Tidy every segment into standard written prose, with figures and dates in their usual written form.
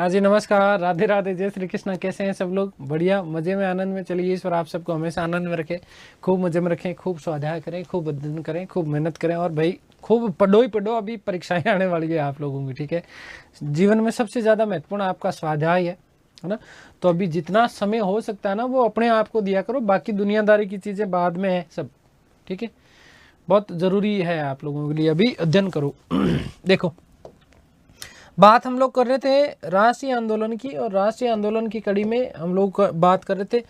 हाँ जी, नमस्कार, राधे राधे, जय श्री कृष्ण। कैसे हैं सब लोग? बढ़िया, मजे में, आनंद में। चलिए, ईश्वर आप सबको हमेशा आनंद में रखे, खूब मजे में रखें, खूब स्वाध्याय करें, खूब अध्ययन करें, खूब मेहनत करें और भाई खूब पढ़ो ही पढ़ो। अभी परीक्षाएं आने वाली है आप लोगों की, ठीक है। जीवन में सबसे ज़्यादा महत्वपूर्ण आपका स्वाध्याय है ना। तो अभी जितना समय हो सकता है ना, वो अपने आप को दिया करो। बाकी दुनियादारी की चीज़ें बाद में है सब, ठीक है। बहुत ज़रूरी है आप लोगों के लिए, अभी अध्ययन करो। देखो, बात हम लोग कर रहे थे राष्ट्रीय आंदोलन की, और राष्ट्रीय आंदोलन की कड़ी में हम लोग बात कर रहे थे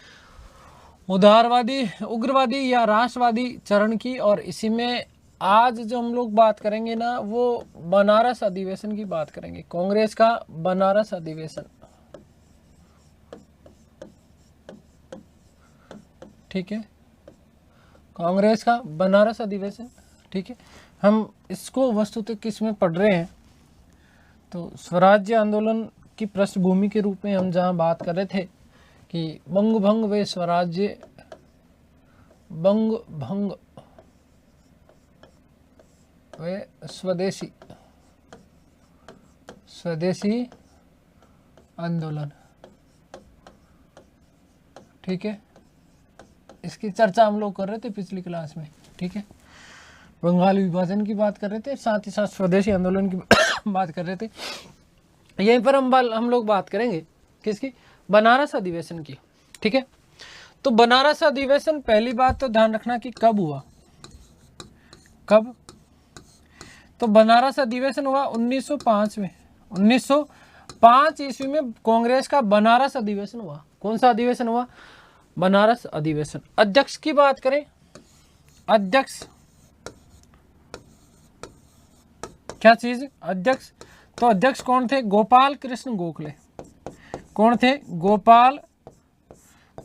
उदारवादी, उग्रवादी या राष्ट्रवादी चरण की। और इसी में आज जो हम लोग बात करेंगे ना, वो बनारस अधिवेशन की बात करेंगे। कांग्रेस का बनारस अधिवेशन, ठीक है। कांग्रेस का बनारस अधिवेशन, ठीक है। हम इसको वस्तुतः किस में पढ़ रहे हैं, तो स्वराज्य आंदोलन की पृष्ठभूमि के रूप में हम जहां बात कर रहे थे कि बंग भंग व स्वराज्य, बंग भंग व स्वदेशी, स्वदेशी आंदोलन, ठीक है। इसकी चर्चा हम लोग कर रहे थे पिछली क्लास में, ठीक है। बंगाल विभाजन की बात कर रहे थे, साथ ही साथ स्वदेशी आंदोलन की बात कर रहे थे। यहीं पर हम लोग बात करेंगे किसकी? बनारस अधिवेशन की, ठीक है। तो बनारस अधिवेशन, पहली बात तो ध्यान रखना कि कब हुआ, कब। तो बनारस अधिवेशन हुआ 1905 में। 1905 ईस्वी में कांग्रेस का बनारस अधिवेशन हुआ। कौन सा अधिवेशन हुआ? बनारस अधिवेशन। अध्यक्ष की बात करें, अध्यक्ष क्या चीज? अध्यक्ष। तो अध्यक्ष कौन थे? गोपाल कृष्ण गोखले। कौन थे? गोपाल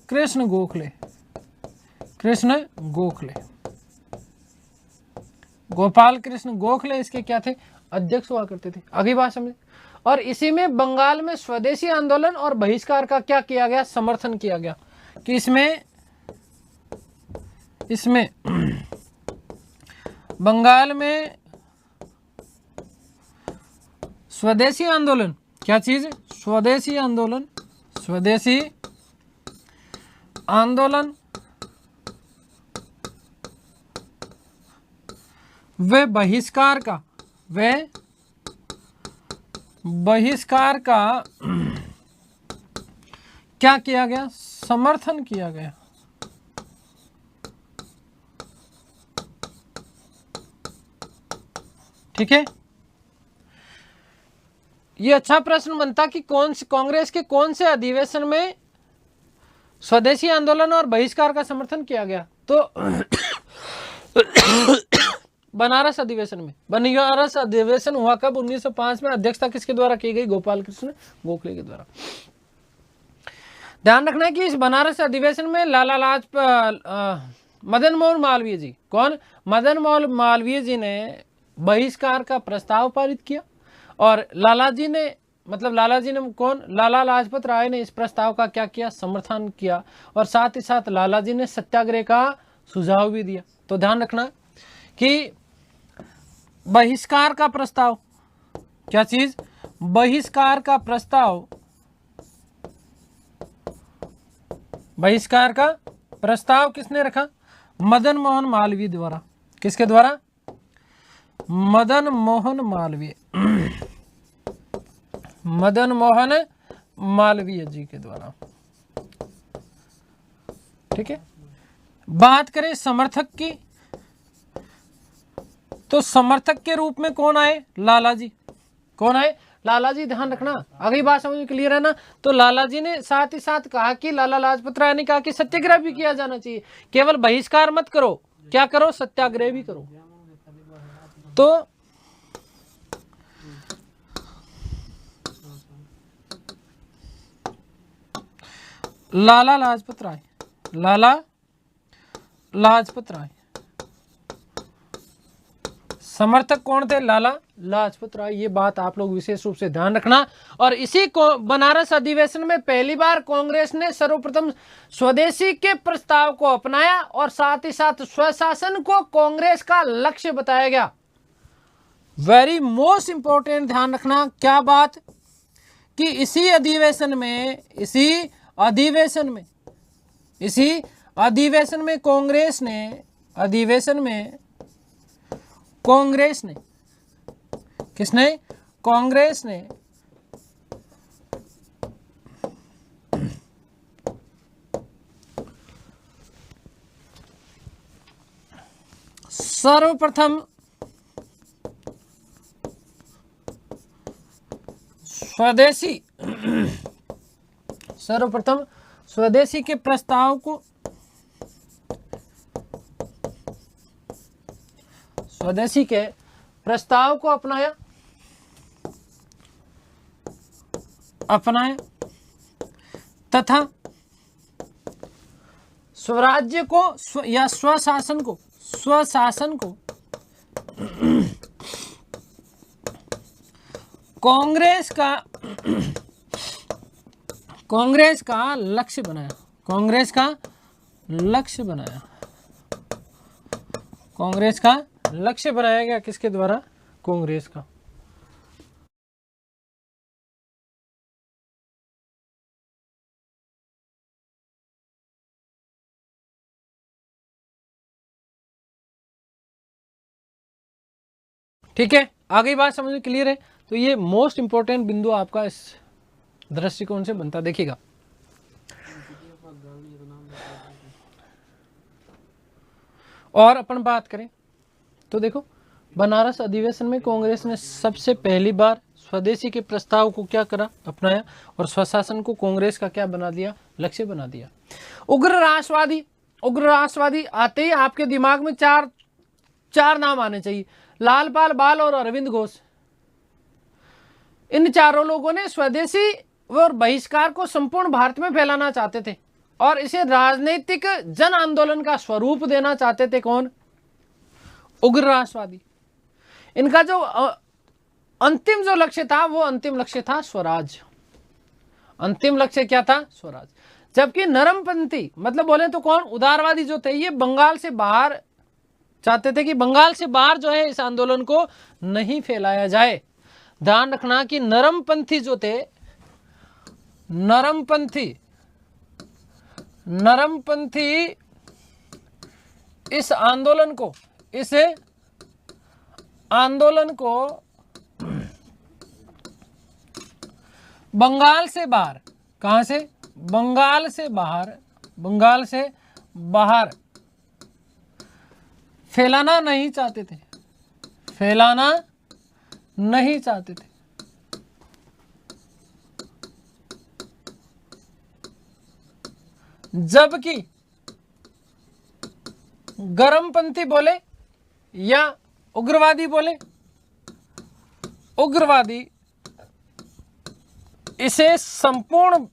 कृष्ण गोखले, कृष्ण गोखले, गोपाल कृष्ण गोखले इसके क्या थे? अध्यक्ष हुआ करते थे। अगली बात समझे। और इसी में बंगाल में स्वदेशी आंदोलन और बहिष्कार का क्या किया गया? समर्थन किया गया। कि इसमें बंगाल में स्वदेशी आंदोलन, क्या चीज? स्वदेशी आंदोलन, स्वदेशी आंदोलन व बहिष्कार का, व बहिष्कार का क्या किया गया? समर्थन किया गया। ठीक है। ये अच्छा प्रश्न बनता कि कांग्रेस के कौन से अधिवेशन में स्वदेशी आंदोलन और बहिष्कार का समर्थन किया गया? तो बनारस अधिवेशन में। बनारस अधिवेशन हुआ कब? 1905 में। अध्यक्षता किसके द्वारा की गई? गोपाल कृष्ण गोखले के द्वारा। ध्यान रखना है कि इस बनारस अधिवेशन में मदन मोहन मालवीय जी, कौन? मदन मोहन मालवीय जी ने बहिष्कार का प्रस्ताव पारित किया। और लालाजी ने कौन? लाला लाजपत राय ने इस प्रस्ताव का क्या किया? समर्थन किया। और साथ ही साथ लालाजी ने सत्याग्रह का सुझाव भी दिया। तो ध्यान रखना कि बहिष्कार का प्रस्ताव, क्या चीज? बहिष्कार का प्रस्ताव, बहिष्कार का प्रस्ताव किसने रखा? मदन मोहन मालवीय द्वारा। किसके द्वारा? मदन मोहन मालवीय, मदन मोहन मालवीय जी के द्वारा, ठीक है। बात करें समर्थक की, तो समर्थक के रूप में कौन आए? लालाजी। कौन आए? लालाजी। ध्यान रखना, अगली बात समझ में क्लियर है ना। तो लालाजी ने साथ ही साथ कहा कि लाला लाजपत राय ने कहा कि सत्याग्रह भी किया जाना चाहिए, केवल बहिष्कार मत करो, क्या करो? सत्याग्रह भी करो। तो लाला लाजपत राय, लाला लाजपत राय, समर्थक कौन थे? लाला लाजपत राय। ये बात आप लोग विशेष रूप से ध्यान रखना। और इसी को बनारस अधिवेशन में पहली बार कांग्रेस ने सर्वप्रथम स्वदेशी के प्रस्ताव को अपनाया और साथ ही साथ स्वशासन को कांग्रेस का लक्ष्य बताया गया। वेरी मोस्ट इंपॉर्टेंट, ध्यान रखना क्या बात कि इसी अधिवेशन में कांग्रेस ने किसने? कांग्रेस ने सर्वप्रथम स्वदेशी के प्रस्ताव को अपनाया तथा स्वराज्य को या स्वशासन को कांग्रेस का लक्ष्य बनाया। कांग्रेस का लक्ष्य बनाया गया किसके द्वारा? कांग्रेस का। ठीक है, आगे बात समझ में क्लियर है? तो ये मोस्ट इंपॉर्टेंट बिंदु आपका इस दृष्टिकोण से बनता देखिएगा। और अपन बात करें तो देखो, बनारस अधिवेशन में कांग्रेस ने सबसे पहली बार स्वदेशी के प्रस्ताव को क्या करा? अपनाया, और स्वशासन को कांग्रेस का क्या बना दिया? लक्ष्य बना दिया। उग्र राष्ट्रवादी आते ही आपके दिमाग में चार नाम आने चाहिए, लालपाल, बाल और अरविंद घोष। इन चारों लोगों ने स्वदेशी और बहिष्कार को संपूर्ण भारत में फैलाना चाहते थे और इसे राजनीतिक जन आंदोलन का स्वरूप देना चाहते थे। कौन? उग्र राष्ट्रवादी। इनका जो अंतिम जो लक्ष्य था, वो अंतिम लक्ष्य था स्वराज। अंतिम लक्ष्य क्या था? स्वराज। जबकि नरमपंथी मतलब बोले तो कौन? उदारवादी जो थे, ये बंगाल से बाहर चाहते थे कि बंगाल से बाहर जो है इस आंदोलन को नहीं फैलाया जाए। ध्यान रखना कि नरमपंथी जो थे, नरमपंथी इस आंदोलन को बंगाल से बाहर, कहां से? बंगाल से बाहर फैलाना नहीं चाहते थे। जबकि गर्मपंथी बोले या उग्रवादी बोले, उग्रवादी इसे संपूर्ण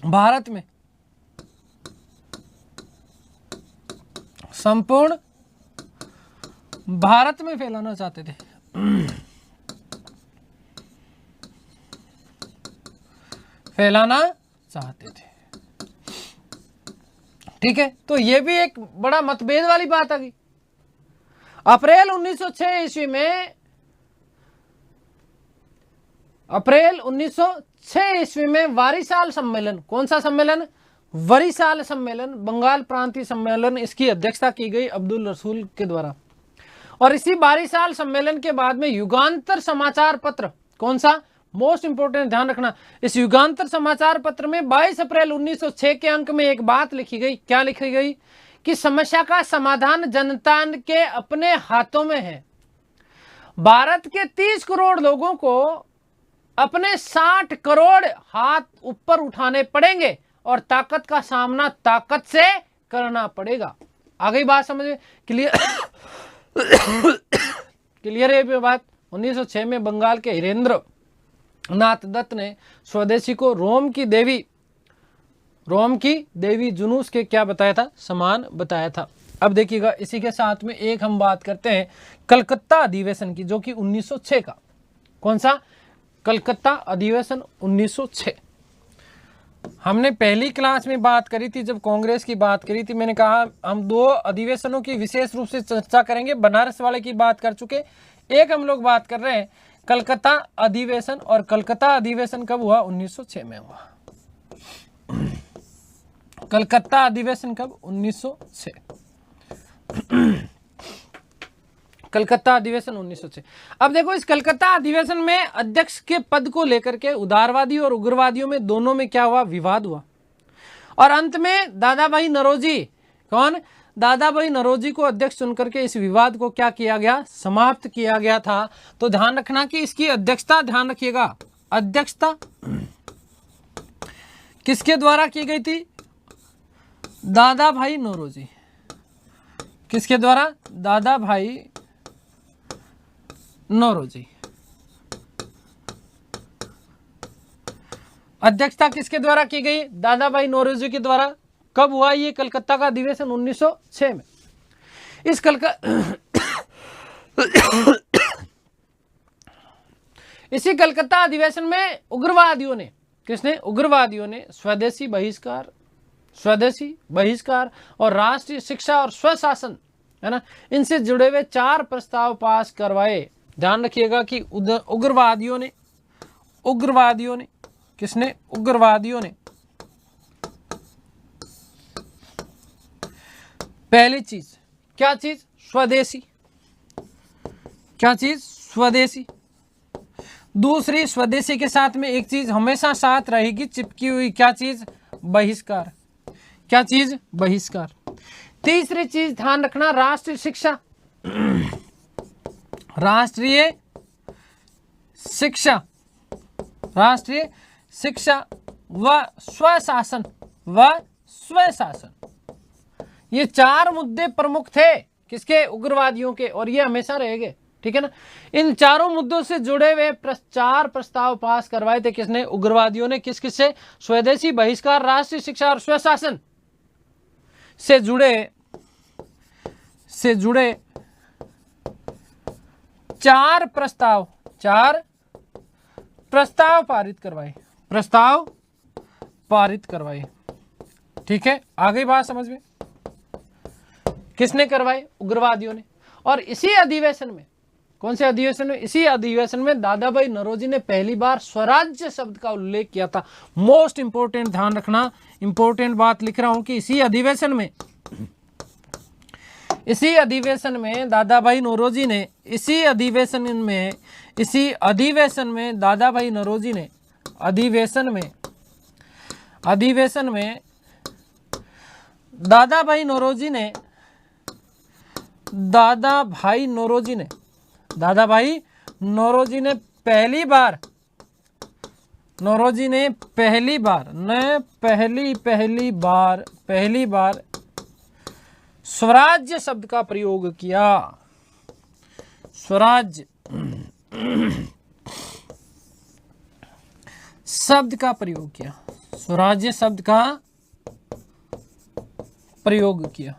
भारत में फैलाना चाहते थे। ठीक है, तो ये भी एक बड़ा मतभेद वाली बात आ गई। अप्रैल 1906 ईस्वी में वारीसाल सम्मेलन, कौन सा सम्मेलन? वरीसाल सम्मेलन, बंगाल प्रांतीय सम्मेलन, इसकी अध्यक्षता की गई अब्दुल रसूल के द्वारा। और इसी वारीसाल सम्मेलन के बाद में युगांतर समाचार पत्र, कौन सा? मोस्ट इंपोर्टेंट, ध्यान रखना। इस युगांतर समाचार पत्र में 22 अप्रैल 1906 के अंक में एक बात लिखी गई। क्या लिखी गई? कि समस्या का समाधान जनता के अपने हाथों में है। भारत के 30 करोड़ लोगों को अपने 60 करोड़ हाथ ऊपर उठाने पड़ेंगे और ताकत का सामना ताकत से करना पड़ेगा। आ गई बात समझ में? क्लियर है ये बात? 1906 में बंगाल के हिरेंद्र नाथ दत्त ने स्वदेशी को रोम की देवी जुनूस के क्या बताया था? समान बताया था। अब देखिएगा, इसी के साथ में एक हम बात करते हैं कलकत्ता अधिवेशन की, जो कि 1906 का। कौन सा? कलकत्ता अधिवेशन 1906। हमने पहली क्लास में बात करी थी, जब कांग्रेस की बात करी थी, मैंने कहा हम 2 अधिवेशनों की विशेष रूप से चर्चा करेंगे। बनारस वाले की बात कर चुके, एक हम लोग बात कर रहे हैं कलकत्ता अधिवेशन, और कलकत्ता अधिवेशन कब हुआ? 1906 में हुआ। कलकत्ता अधिवेशन कब? 1906। कलकत्ता अधिवेशन 1906। अब देखो इस कलकत्ता अधिवेशन में अध्यक्ष के पद को लेकर के उदारवादी और उग्रवादियों में दोनों में क्या हुआ? विवाद हुआ, और अंत में दादा भाई नौरोजी, कौन? दादा भाई नौरोजी को अध्यक्ष चुनकर के इस विवाद को क्या किया गया? समाप्त किया गया था। तो ध्यान रखना कि इसकी अध्यक्षता, ध्यान रखिएगा, अध्यक्षता किसके द्वारा की गई थी? दादा भाई नौरोजी। किसके द्वारा? दादा भाई नौरोजी। अध्यक्षता किसके द्वारा की गई? दादा भाई नौरोजी के द्वारा। कब हुआ ये कलकत्ता का अधिवेशन? 1906 में। इसी कलकत्ता अधिवेशन में उग्रवादियों ने, किसने? उग्रवादियों ने स्वदेशी बहिष्कार और राष्ट्रीय शिक्षा और स्वशासन, है ना, इनसे जुड़े हुए 4 प्रस्ताव पास करवाए। ध्यान रखिएगा कि उग्रवादियों ने किसने? उग्रवादियों ने पहली चीज, क्या चीज? स्वदेशी। क्या चीज? स्वदेशी। दूसरी, स्वदेशी के साथ में एक चीज हमेशा साथ रहेगी, चिपकी हुई, क्या चीज? बहिष्कार। क्या चीज? बहिष्कार। तीसरी चीज ध्यान रखना, राष्ट्रीय शिक्षा। राष्ट्रीय शिक्षा व स्वशासन। ये 4 मुद्दे प्रमुख थे, किसके? उग्रवादियों के, और ये हमेशा रहेंगे, ठीक है ना। इन चारों मुद्दों से जुड़े हुए 4 प्रस्ताव पास करवाए थे, किसने? उग्रवादियों ने। किस किस से? स्वदेशी, बहिष्कार, राष्ट्रीय शिक्षा और स्वशासन से जुड़े 4 प्रस्ताव पारित करवाए। ठीक है, आ गई बात समझ में? किसने करवाए? उग्रवादियों ने। और इसी अधिवेशन में, कौन से अधिवेशन में? इसी अधिवेशन में दादा भाई नौरोजी ने पहली बार स्वराज्य शब्द का उल्लेख किया था। मोस्ट इंपोर्टेंट, ध्यान रखना, इंपोर्टेंट बात लिख रहा हूं कि इसी अधिवेशन में दादा भाई नौरोजी ने, इसी अधिवेशन में दादा भाई नौरोजी ने, दादा भाई नौरोजी ने पहली बार स्वराज्य शब्द का प्रयोग किया। स्वराज्य शब्द का प्रयोग किया। स्वराज्य शब्द का प्रयोग किया।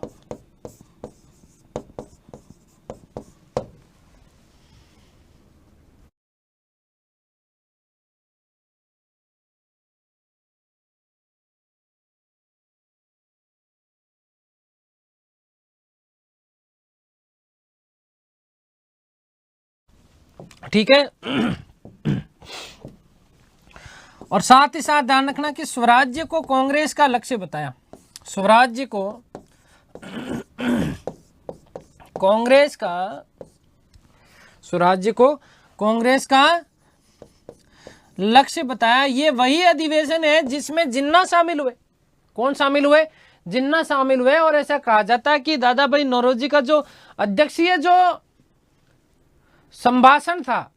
ठीक है, और साथ ही साथ ध्यान रखना कि स्वराज्य को कांग्रेस का लक्ष्य बताया। स्वराज्य को कांग्रेस का लक्ष्य बताया। ये वही अधिवेशन है जिसमें जिन्ना शामिल हुए। कौन शामिल हुए? जिन्ना शामिल हुए। और ऐसा कहा जाता है कि दादा भाई नौरोजी का जो अध्यक्षीय संभाषण था,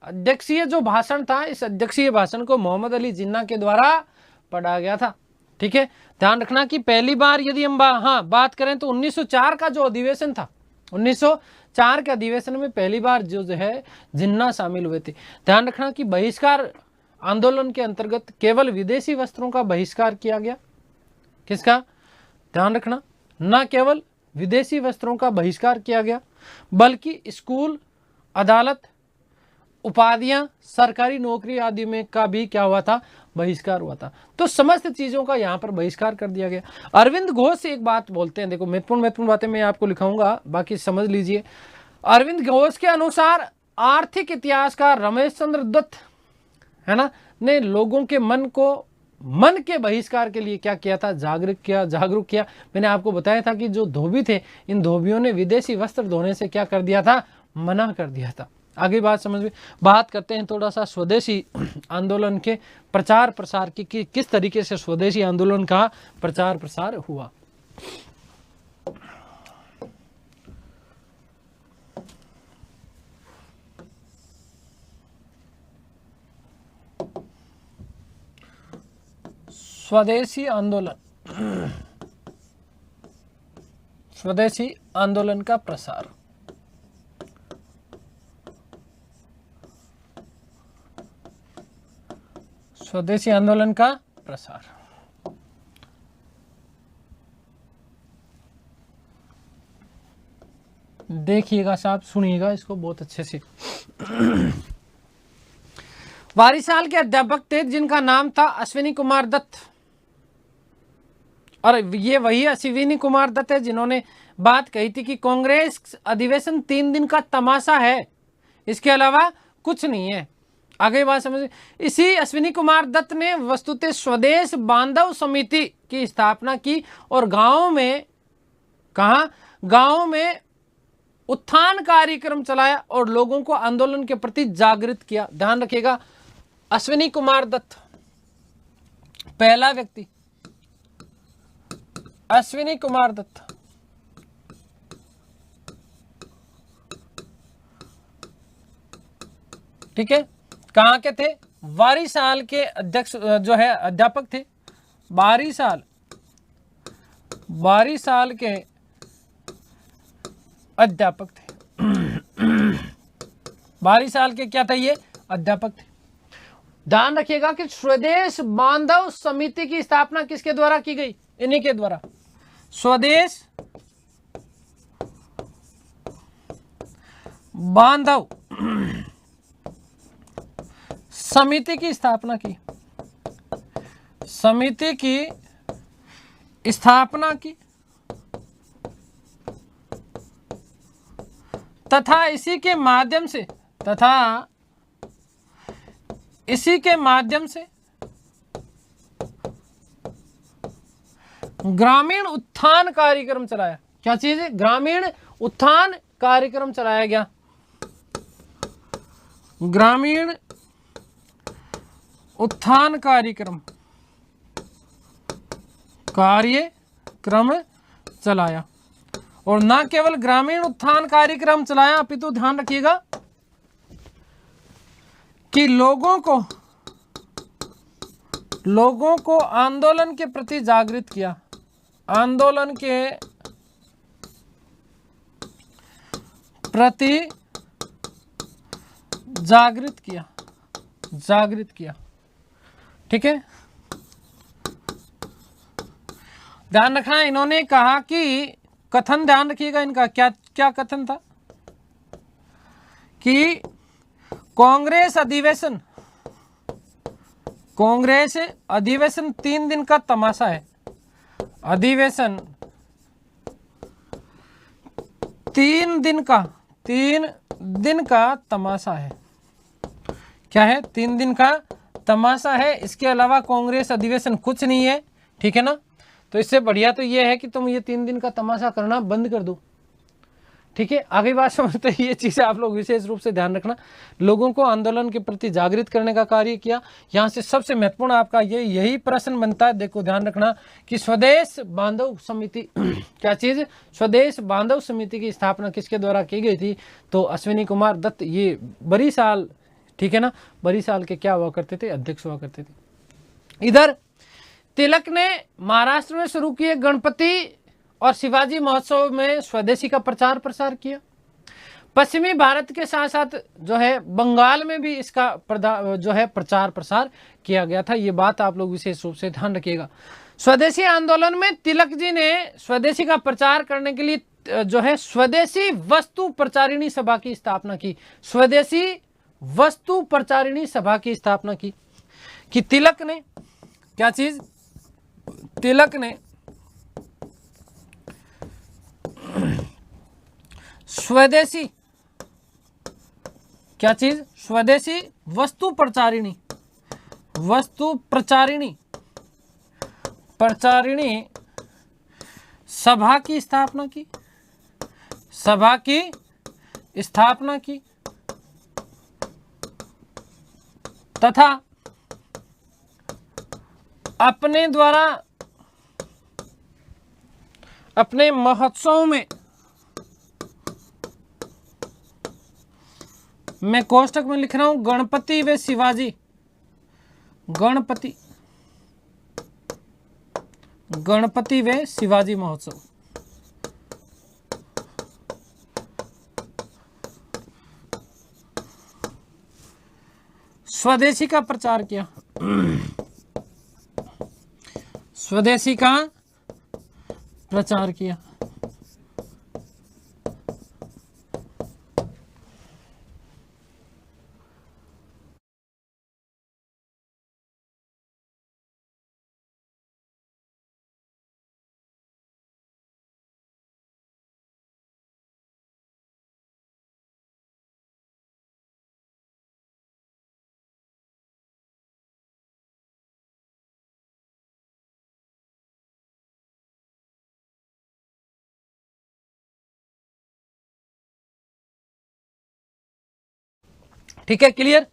इस अध्यक्षीय भाषण को मोहम्मद अली जिन्ना के द्वारा पढ़ा गया था। ठीक है, ध्यान रखना कि पहली बार यदि हम बात करें तो 1904 का जो अधिवेशन था, 1904 के अधिवेशन में पहली बार जो है जिन्ना शामिल हुए थे। ध्यान रखना कि बहिष्कार आंदोलन के अंतर्गत केवल विदेशी वस्त्रों का बहिष्कार किया गया। किसका? ध्यान रखना, न केवल विदेशी वस्त्रों का बहिष्कार किया गया, बल्कि स्कूल, अदालत, उपाधियां, सरकारी नौकरी आदि में का भी क्या हुआ था? बहिष्कार हुआ था। तो समस्त चीजों का यहां पर बहिष्कार कर दिया गया। अरविंद घोष एक बात बोलते हैं, देखो महत्वपूर्ण बातें मैं आपको लिखाऊंगा, बाकी समझ लीजिए। अरविंद घोष के अनुसार आर्थिक इतिहासकार रमेश चंद्र दत्त, है ना, ने लोगों के मन के बहिष्कार के लिए क्या किया था, जागरूक किया। मैंने आपको बताया था कि जो धोबी थे, इन धोबियों ने विदेशी वस्त्र धोने से क्या कर दिया था, मना कर दिया था। आगे बात समझ में, बात करते हैं थोड़ा सा स्वदेशी आंदोलन के प्रचार प्रसार की, कि किस तरीके से स्वदेशी आंदोलन का प्रचार प्रसार हुआ। स्वदेशी आंदोलन का प्रसार। स्वदेशी आंदोलन का प्रसार। देखिएगा साहब, सुनिएगा इसको बहुत अच्छे से। वारिसाल के अध्यापक थे जिनका नाम था अश्विनी कुमार दत्त, और ये वही अश्विनी कुमार दत्त है जिन्होंने बात कही थी कि कांग्रेस अधिवेशन 3 दिन का तमाशा है, इसके अलावा कुछ नहीं है। आगे बात समझ। इसी अश्विनी कुमार दत्त ने वस्तुतः स्वदेश बांधव समिति की स्थापना की और गांव में उत्थान कार्यक्रम चलाया और लोगों को आंदोलन के प्रति जागृत किया। ध्यान रखिएगा, अश्विनी कुमार दत्त पहला व्यक्ति, अश्विनी कुमार दत्त, ठीक है, कहां के थे, वारिसाल के अध्यक्ष जो है अध्यापक थे। वारिसाल के अध्यापक थे। वारिसाल के क्या थे, ये अध्यापक थे। ध्यान रखिएगा कि स्वदेश बांधव समिति की स्थापना किसके द्वारा की गई, इन्हीं के द्वारा। स्वदेश बांधव समिति की स्थापना की, समिति की स्थापना की, तथा इसी के माध्यम से ग्रामीण उत्थान कार्यक्रम चलाया। क्या चीज है, ग्रामीण उत्थान कार्यक्रम चलाया गया। ग्रामीण उत्थान कार्यक्रम चलाया, और ना केवल ग्रामीण उत्थान कार्यक्रम चलाया, अपितु ध्यान रखिएगा कि लोगों को आंदोलन के प्रति जागृत किया। आंदोलन के प्रति जागृत किया। ठीक है, ध्यान रखना। इन्होंने कहा कि कथन, ध्यान रखिएगा इनका क्या क्या कथन था कि कांग्रेस अधिवेशन 3 दिन का तमाशा है। अधिवेशन 3 दिन का तमाशा है। क्या है, 3 दिन का तमाशा है, इसके अलावा कांग्रेस अधिवेशन कुछ नहीं है। ठीक है ना, तो इससे बढ़िया तो ये है कि तुम ये 3 दिन का तमाशा करना बंद कर दो। ठीक है, आगे बात समझते हैं। ये चीजें आप लोग विशेष रूप से ध्यान रखना। लोगों को आंदोलन के प्रति जागृत करने का कार्य किया। यहाँ से सबसे महत्वपूर्ण आपका यही प्रश्न बनता है, देखो ध्यान रखना कि स्वदेश बांधव समिति क्या चीज, स्वदेश बांधव समिति की स्थापना किसके द्वारा की गई थी, तो अश्विनी कुमार दत्त, ये बरीसाल, ठीक है ना, बरीसाल के क्या हुआ करते थे, अध्यक्ष हुआ करते थे। इधर तिलक ने महाराष्ट्र में शुरू किए गणपति और शिवाजी महोत्सव में स्वदेशी का प्रचार प्रसार किया। पश्चिमी भारत के साथ साथ जो है बंगाल में भी इसका जो है प्रचार प्रसार किया गया था। ये बात आप लोग विशेष रूप से ध्यान रखिएगा। स्वदेशी आंदोलन में तिलक जी ने स्वदेशी का प्रचार करने के लिए जो है स्वदेशी वस्तु प्रचारिणी सभा की स्थापना की। स्वदेशी वस्तु प्रचारिणी सभा की स्थापना की कि तिलक ने क्या चीज, तिलक ने क्या चीज? स्वदेशी वस्तु प्रचारिणी, वस्तु प्रचारिणी, प्रचारिणी सभा की स्थापना की, सभा की स्थापना की तथा अपने द्वारा अपने महोत्सव में, मैं कोष्टक में लिख रहा हूं गणपति व शिवाजी, गणपति, गणपति व शिवाजी महोत्सव, स्वदेशी का प्रचार किया, स्वदेशी का प्रचार किया। ठीक है, क्लियर।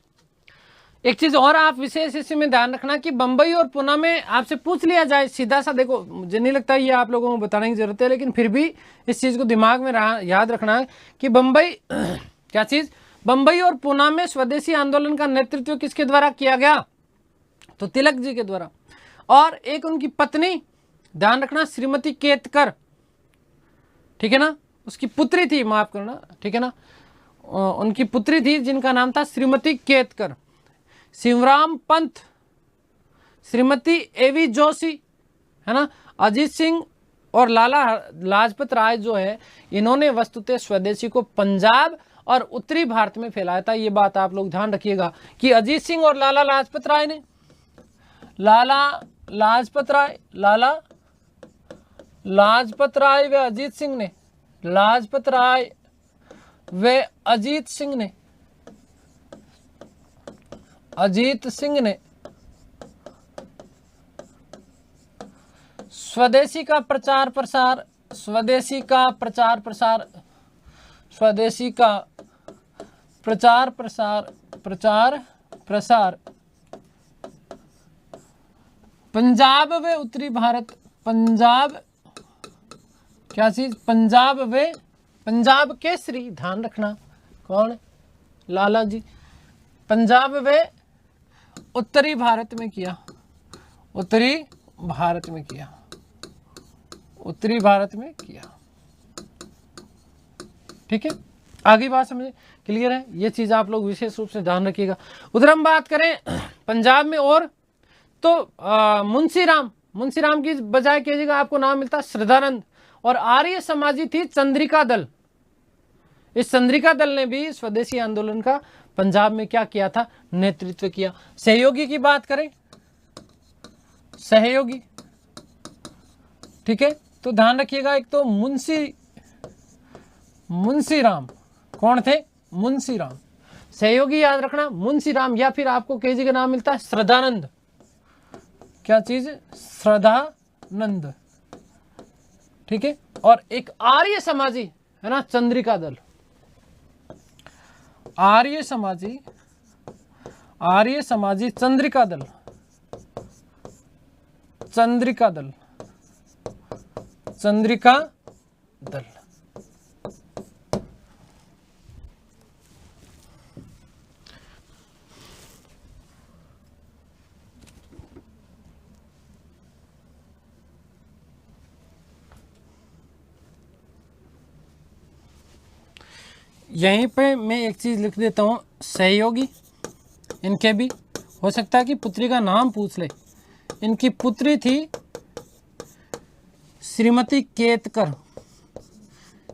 एक चीज और आप विशेष इसी में ध्यान रखना कि बंबई और पुणे में आपसे पूछ लिया जाए सीधा सा, देखो मुझे नहीं लगता ये आप लोगों को बताने की जरूरत है, लेकिन फिर भी इस चीज को दिमाग में याद रखना है कि बंबई क्या चीज, बंबई और पुणे में स्वदेशी आंदोलन का नेतृत्व किसके द्वारा किया गया? तो तिलक जी के द्वारा। और एक उनकी पत्नी, ध्यान रखना, श्रीमती केतकर, ठीक है ना, उसकी पुत्री थी, माफ करना, ठीक है ना, उनकी पुत्री थी जिनका नाम था श्रीमती केतकर। शिवराम पंत, श्रीमती एवी जोशी, है ना, अजीत सिंह और लाला लाजपत राय जो है, इन्होंने वस्तुतः स्वदेशी को पंजाब और उत्तरी भारत में फैलाया था। ये बात आप लोग ध्यान रखिएगा कि अजीत सिंह और लाला लाजपत राय ने, लाला लाजपत राय, लाला लाजपत राय व अजीत सिंह ने, लाजपत राय वे अजीत सिंह ने, अजीत सिंह ने स्वदेशी का प्रचार प्रसार, स्वदेशी का प्रचार प्रसार, स्वदेशी का प्रचार प्रसार, प्रचार प्रसार पंजाब व उत्तरी भारत, पंजाब क्या चीज, पंजाब व, पंजाब केसरी, ध्यान रखना कौन, लाला जी, पंजाब व उत्तरी भारत में किया, उत्तरी भारत में किया, उत्तरी भारत में किया। ठीक है, आगे बात समझे, क्लियर है, ये चीज आप लोग विशेष रूप से ध्यान रखिएगा। उधर हम बात करें पंजाब में, और तो मुंशीराम, मुंशीराम की बजाय क्या जगह आपको नाम मिलता श्रद्धानंद, और आर्य समाजी थी चंद्रिका दल। इस चंद्रिका दल ने भी स्वदेशी आंदोलन का पंजाब में क्या किया था, नेतृत्व किया। सहयोगी की बात करें, सहयोगी, ठीक है, तो ध्यान रखिएगा, एक तो मुंशीराम, कौन थे, मुंशीराम। सहयोगी याद रखना मुंशीराम, या फिर आपको कई जगह नाम मिलता है श्रद्धानंद, क्या चीज, श्रद्धानंद, ठीक है। और एक आर्य समाजी है ना, चंद्रिका दल, आर्य समाजी, आर्य समाजी चंद्रिका दल, चंद्रिका दल, चंद्रिका दल। यहीं पे मैं एक चीज लिख देता हूं, सहयोगी, इनके भी हो सकता है कि पुत्री का नाम पूछ ले। इनकी पुत्री थी श्रीमती केतकर,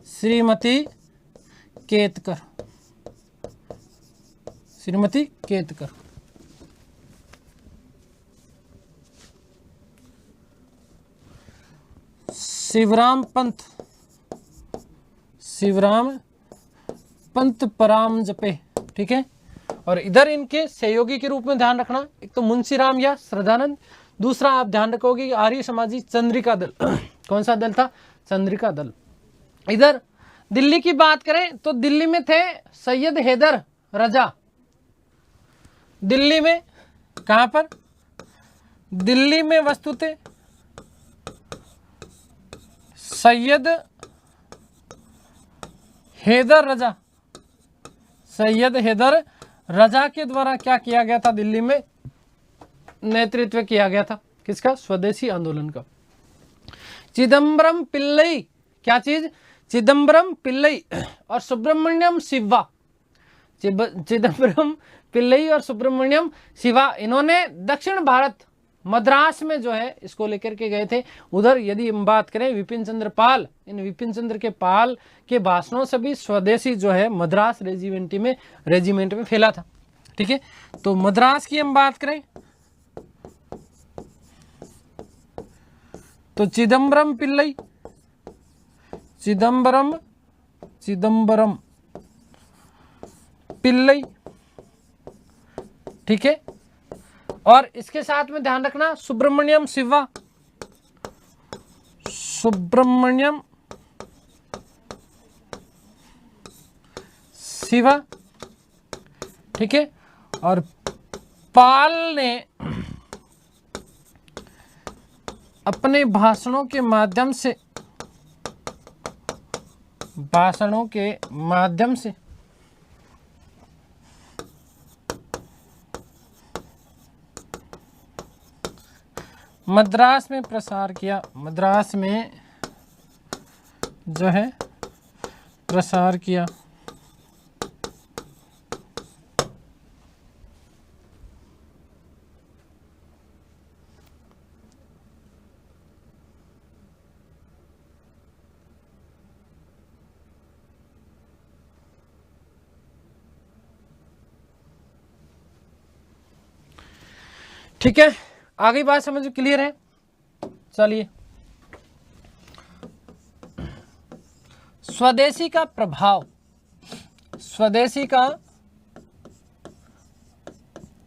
श्रीमती केतकर, श्रीमती केतकर। शिवराम पंत, शिवराम पंत पराम जपे, ठीक है। और इधर इनके सहयोगी के रूप में ध्यान रखना, एक तो मुंशीराम या श्रद्धानंद, दूसरा आप ध्यान रखोगे आर्य समाजी चंद्रिका दल। कौन सा दल था? चंद्रिका दल। इधर दिल्ली की बात करें तो दिल्ली में थे सैयद हैदर रजा। दिल्ली में, कहां पर? दिल्ली में वस्तुतः सैयद हैदर रजा, सैयद हैदर रजा के द्वारा क्या किया गया था? दिल्ली में नेतृत्व किया गया था किसका? स्वदेशी आंदोलन का। चिदम्बरम पिल्लई, क्या चीज? चिदम्बरम पिल्लई और सुब्रमण्यम शिवा, चिदम्बरम पिल्लई और सुब्रमण्यम शिवा, इन्होंने दक्षिण भारत मद्रास में जो है इसको लेकर के गए थे। उधर यदि हम बात करें विपिन चंद्र पाल, इन विपिन चंद्र के पाल के भाषणों से भी स्वदेशी जो है मद्रास रेजिमेंट में फैला था। ठीक है, तो मद्रास की हम बात करें तो चिदम्बरम पिल्लई, चिदम्बरम पिल्लई, ठीक है। और इसके साथ में ध्यान रखना सुब्रमण्यम शिवा, सुब्रमण्यम शिवा, ठीक है। और पाल ने अपने भाषणों के माध्यम से मद्रास में प्रसार किया, मद्रास में जो है प्रसार किया। ठीक है, आगे बात समझ क्लियर है? चलिए, स्वदेशी का प्रभाव, स्वदेशी का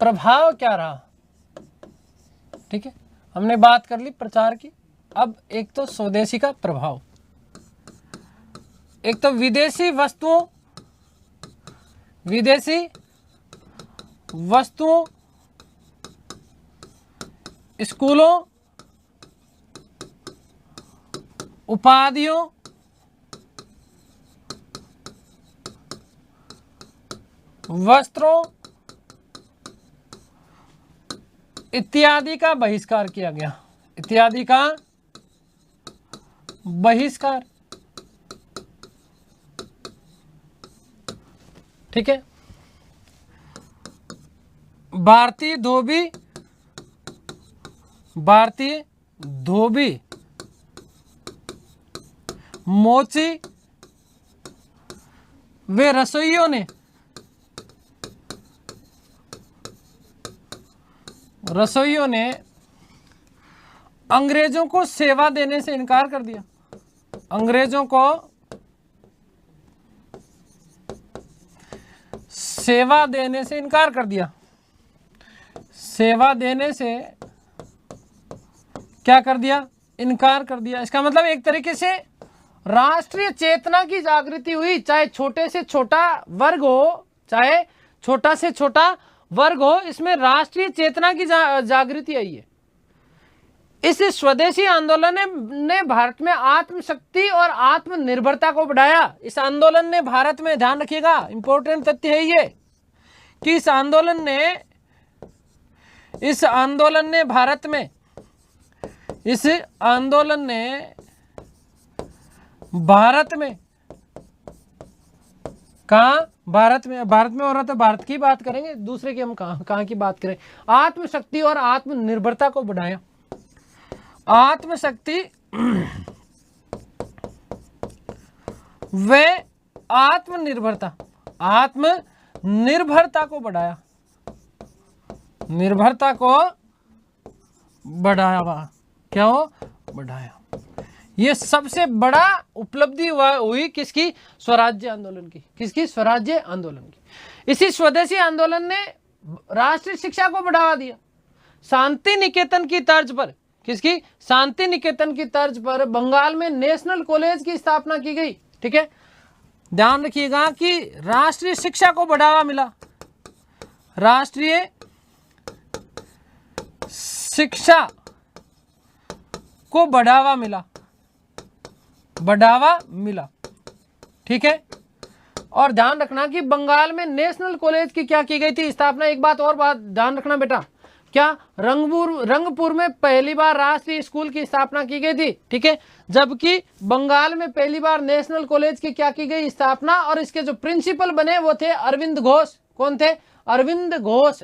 प्रभाव क्या रहा? ठीक है, हमने बात कर ली प्रचार की। अब एक तो स्वदेशी का प्रभाव, एक तो विदेशी वस्तुओं स्कूलों, उपाधियों, वस्त्रों इत्यादि का बहिष्कार किया गया, इत्यादि का बहिष्कार। ठीक है, भारतीय धोबी, मोची वे रसोइयों ने अंग्रेजों को सेवा देने से इनकार कर दिया, अंग्रेजों को सेवा देने से इनकार कर दिया। सेवा देने से क्या कर दिया? इनकार कर दिया। इसका मतलब एक तरीके से राष्ट्रीय चेतना की जागृति हुई, चाहे छोटे से छोटा वर्ग हो, चाहे छोटा से छोटा वर्ग हो, इसमें राष्ट्रीय चेतना की जागृति आई है। इस स्वदेशी आंदोलन ने भारत में आत्मशक्ति और आत्मनिर्भरता को बढ़ाया। इस आंदोलन ने भारत में, ध्यान रखिएगा, इंपॉर्टेंट तथ्य है ये कि इस आंदोलन ने भारत में, इस आंदोलन ने भारत में, कहां? भारत में हो रहा था। भारत की बात करेंगे, दूसरे की हम कहां की बात करें। आत्मशक्ति और आत्मनिर्भरता को बढ़ाया। आत्मशक्ति व आत्मनिर्भरता को बढ़ाया, निर्भरता को बढ़ावा, क्या हो? बढ़ाया। ये सबसे बड़ा उपलब्धि हुई किसकी? स्वराज्य आंदोलन की। किसकी? स्वराज्य आंदोलन की। इसी स्वदेशी आंदोलन ने राष्ट्रीय शिक्षा को बढ़ावा दिया। शांति निकेतन की तर्ज पर, किसकी? शांति निकेतन की तर्ज पर बंगाल में नेशनल कॉलेज की स्थापना की गई। ठीक है, ध्यान रखिएगा कि राष्ट्रीय शिक्षा को बढ़ावा मिला, राष्ट्रीय शिक्षा को बढ़ावा मिला, बढ़ावा मिला। ठीक है, और ध्यान रखना कि बंगाल में नेशनल कॉलेज की क्या की गई थी? स्थापना। एक बात और बात ध्यान रखना बेटा, क्या? रंगपुर में पहली बार राष्ट्रीय स्कूल की स्थापना की गई थी। ठीक है, जबकि बंगाल में पहली बार नेशनल कॉलेज की क्या की गई? स्थापना। और इसके जो प्रिंसिपल बने वो थे अरविंद घोष। कौन थे? अरविंद घोष।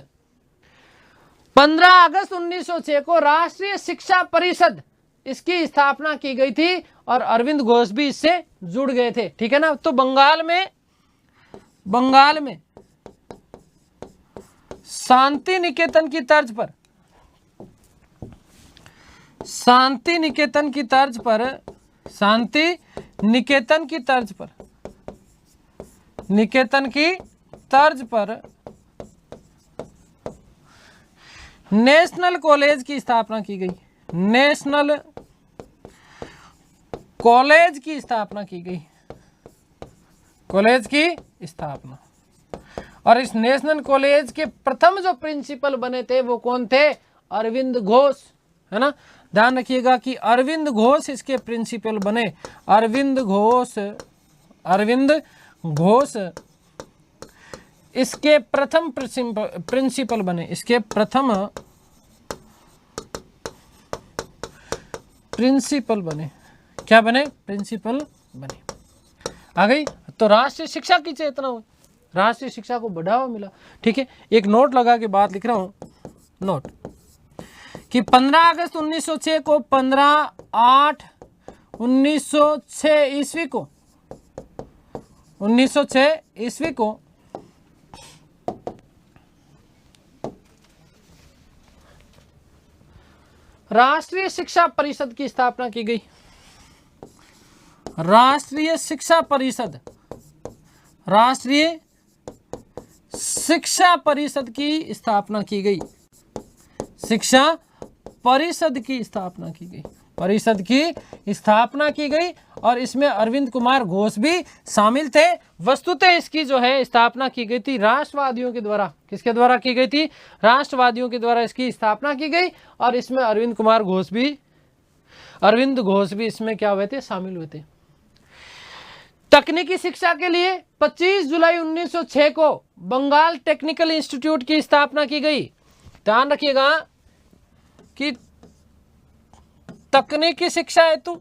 15 अगस्त 1906 को राष्ट्रीय शिक्षा परिषद, इसकी स्थापना की गई थी और अरविंद घोष भी इससे जुड़ गए थे। ठीक है ना, तो बंगाल में शांति निकेतन की तर्ज पर, शांति निकेतन की तर्ज पर, शांति निकेतन की तर्ज पर, निकेतन की तर्ज पर नेशनल कॉलेज की स्थापना की गई। नेशनल कॉलेज की स्थापना की गई, कॉलेज की स्थापना। और इस नेशनल कॉलेज के प्रथम जो प्रिंसिपल बने थे वो कौन थे? अरविंद घोष, है ना। ध्यान रखिएगा कि अरविंद घोष इसके प्रिंसिपल बने। अरविंद घोष, अरविंद घोष इसके प्रथम प्रिंसिपल बने, इसके प्रथम प्रिंसिपल बने। क्या बने? प्रिंसिपल बने। आ गई। तो राष्ट्रीय शिक्षा की चेतना हुई, राष्ट्रीय शिक्षा को बढ़ावा मिला। ठीक है, एक नोट लगा के बात लिख रहा हूं, नोट कि 15 अगस्त 1906 को 15/8/1906 ईस्वी को 1906 ईस्वी को राष्ट्रीय शिक्षा परिषद की स्थापना की गई। राष्ट्रीय शिक्षा परिषद, राष्ट्रीय शिक्षा परिषद की स्थापना की गई। शिक्षा परिषद की स्थापना की गई, परिषद की स्थापना की गई और इसमें अरविंद कुमार घोष भी शामिल थे। वस्तुतः इसकी जो है स्थापना की गई थी राष्ट्रवादियों के द्वारा। किसके द्वारा की गई थी? राष्ट्रवादियों के द्वारा इसकी स्थापना की गई और इसमें अरविंद घोष भी इसमें क्या हुए थे? शामिल हुए थे। तकनीकी शिक्षा के लिए 25 जुलाई 1906 को बंगाल टेक्निकल इंस्टीट्यूट की स्थापना की गई। ध्यान रखिएगा कि तकनीकी शिक्षा हेतु,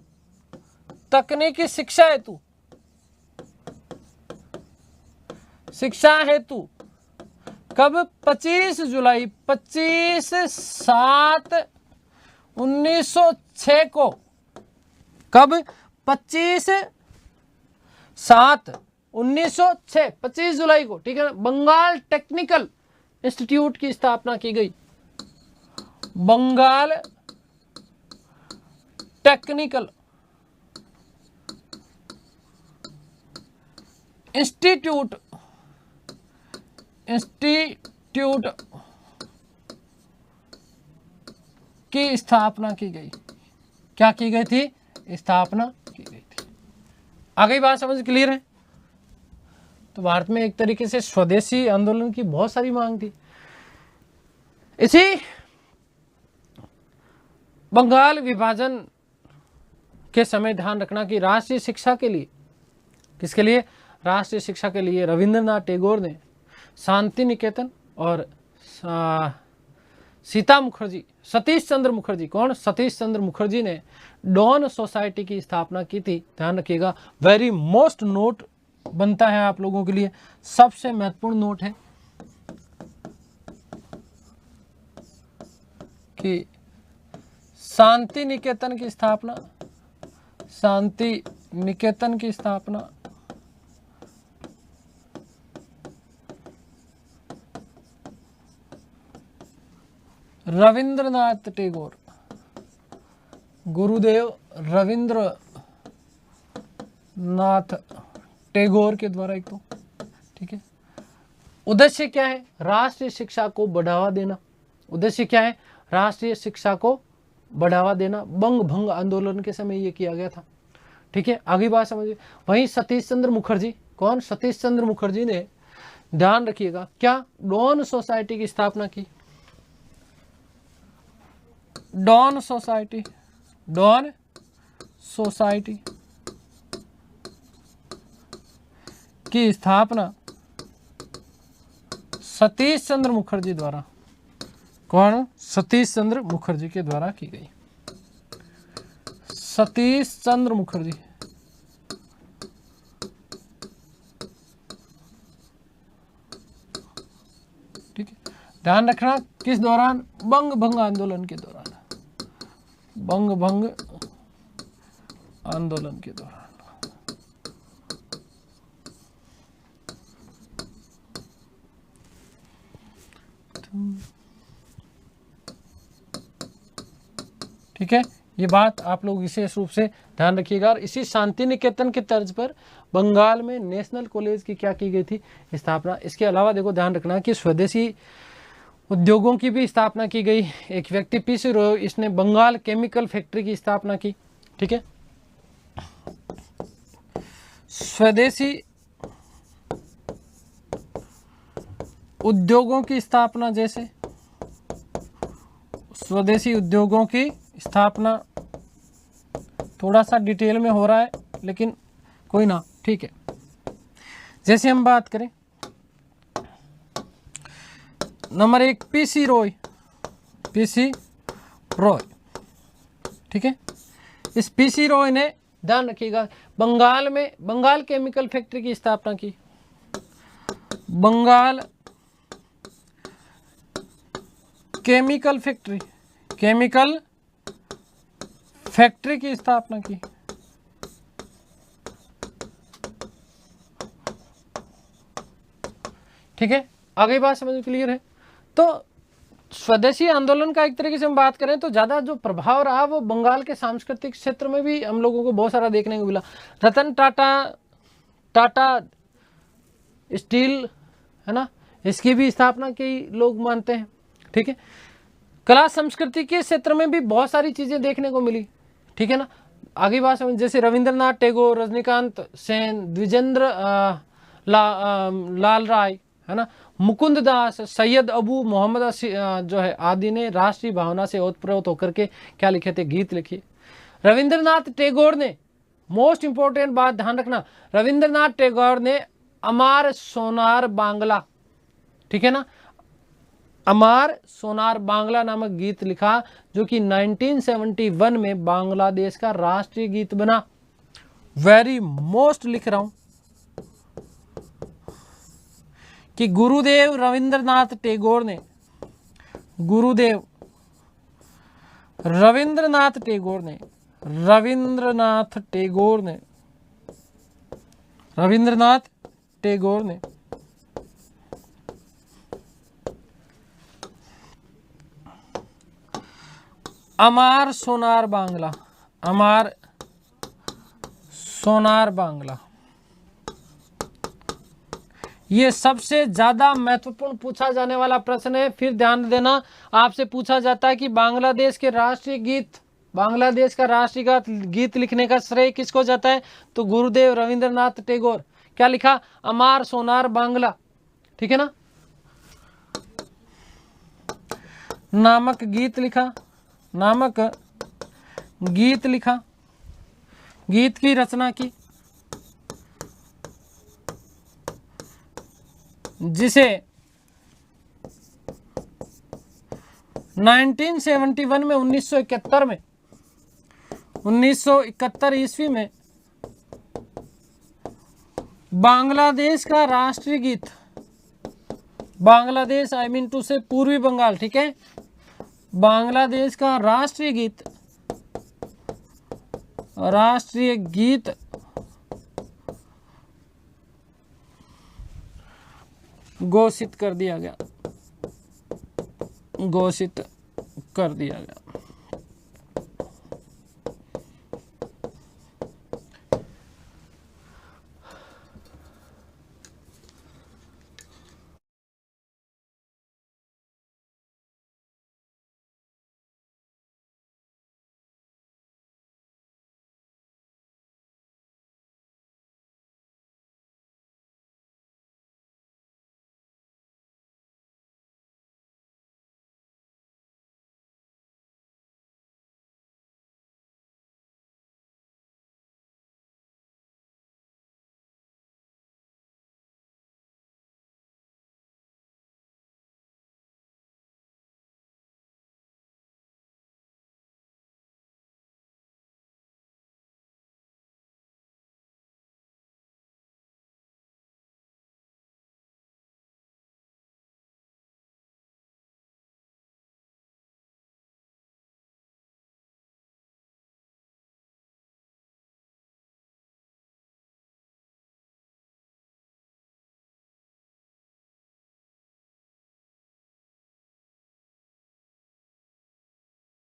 तकनीकी शिक्षा हेतु, शिक्षा हेतु कब? 25 जुलाई, 25/7/1906 को। कब? 25/7/1906, 25 जुलाई को। ठीक है ना, बंगाल टेक्निकल इंस्टीट्यूट की स्थापना की गई। बंगाल टेक्निकल इंस्टीट्यूट की स्थापना की गई। क्या की गई थी? स्थापना की गई थी। आ गई बात समझ? क्लियर है? तो भारत में एक तरीके से स्वदेशी आंदोलन की बहुत सारी मांग थी। इसी बंगाल विभाजन के समय ध्यान रखना कि राष्ट्रीय शिक्षा के लिए, किसके लिए? राष्ट्रीय शिक्षा के लिए रविंद्रनाथ टैगोर ने शांति निकेतन और सतीश चंद्र मुखर्जी, कौन? सतीश चंद्र मुखर्जी ने डॉन सोसाइटी की स्थापना की थी। ध्यान रखिएगा, वेरी मोस्ट नोट बनता है आप लोगों के लिए, सबसे महत्वपूर्ण नोट है कि शांति निकेतन की स्थापना, शांति निकेतन की स्थापना रविंद्रनाथ टैगोर गुरुदेव रविंद्रनाथ टैगोर के द्वारा एक तो, ठीक है। उद्देश्य क्या है? राष्ट्रीय शिक्षा को बढ़ावा देना। उद्देश्य क्या है? राष्ट्रीय शिक्षा को बढ़ावा देना। बंग भंग आंदोलन के समय ये किया गया था, ठीक है। आगे बात समझिए। वहीं सतीश चंद्र मुखर्जी, कौन? सतीश चंद्र मुखर्जी ने, ध्यान रखिएगा, क्या? डॉन सोसाइटी की स्थापना की। डॉन सोसाइटी, डॉन सोसाइटी की स्थापना सतीश चंद्र मुखर्जी द्वारा, कौन? सतीश चंद्र मुखर्जी के द्वारा की गई। सतीश चंद्र मुखर्जी, ठीक है। ध्यान रखना, किस दौरान? बंग भंग आंदोलन के दौरान, बंग भंग आंदोलन के दौरान। ठीक है, ये बात आप लोग विशेष रूप से ध्यान रखिएगा। और इसी शांति निकेतन के तर्ज पर बंगाल में नेशनल कॉलेज की क्या की गई थी? स्थापना। इसके अलावा देखो, ध्यान रखना कि स्वदेशी उद्योगों की भी स्थापना की गई। एक व्यक्ति पीसी रॉय, इसने बंगाल केमिकल फैक्ट्री की स्थापना की, ठीक है। स्वदेशी उद्योगों की स्थापना, जैसे स्वदेशी उद्योगों की स्थापना, थोड़ा सा डिटेल में हो रहा है लेकिन कोई ना, ठीक है। जैसे हम बात करें, number 1 PC Roy, PC Roy, ठीक है। इस पीसी रॉय ने, ध्यान रखिएगा, बंगाल में बंगाल केमिकल फैक्ट्री की स्थापना की। Bengal chemical factory, chemical factory की स्थापना की। ठीक है, आगे बात समझ क्लियर है। तो स्वदेशी आंदोलन का एक तरीके से हम बात करें तो ज्यादा जो प्रभाव रहा वो बंगाल के सांस्कृतिक क्षेत्र में भी हम लोगों को बहुत सारा देखने को मिला। रतन टाटा, टाटा स्टील, है ना, इसकी भी स्थापना की लोग मानते हैं, ठीक है। कला संस्कृति के क्षेत्र में भी बहुत सारी चीजें देखने को मिली, ठीक है ना। आगे बात समझ, जैसे रविंद्रनाथ टैगोर, रजनीकांत सेन, द्विजेंद्र लाल राय, है ना, मुकुंद दास, सैयद अबू मोहम्मद जो है आदि ने राष्ट्रीय भावना से ओतप्रोत होकर के क्या लिखे थे? गीत लिखे। रविंद्रनाथ टैगोर ने, मोस्ट इंपॉर्टेंट बात ध्यान रखना, रविंद्रनाथ टैगोर ने अमार सोनार बांग्ला, ठीक है ना, अमार सोनार बांग्ला नामक गीत लिखा, जो कि 1971 में बांग्लादेश का राष्ट्रीय गीत बना। वेरी मोस्ट लिख रहा हूं कि गुरुदेव रविंद्रनाथ टैगोर ने, गुरुदेव रविंद्रनाथ टैगोर ने, रविंद्रनाथ टैगोर ने, रविंद्रनाथ टैगोर ने अमार सोनार बांग्ला, अमार सोनार बांग्ला, ये सबसे ज्यादा महत्वपूर्ण पूछा जाने वाला प्रश्न है। फिर ध्यान देना, आपसे पूछा जाता है कि बांग्लादेश के राष्ट्रीय गीत, बांग्लादेश का राष्ट्रीय गीत लिखने का श्रेय किसको जाता है? तो गुरुदेव रविंद्रनाथ टैगोर। क्या लिखा? अमार सोनार बांग्ला, ठीक है ना, नामक गीत लिखा, नामक गीत लिखा, गीत की रचना की, जिसे 1971 में 1971 ईस्वी में बांग्लादेश का राष्ट्रीय गीत, बांग्लादेश आई मीन टू से पूर्वी बंगाल, ठीक है, बांग्लादेश का राष्ट्रीय गीत, राष्ट्रीय गीत घोषित कर दिया गया, घोषित कर दिया गया।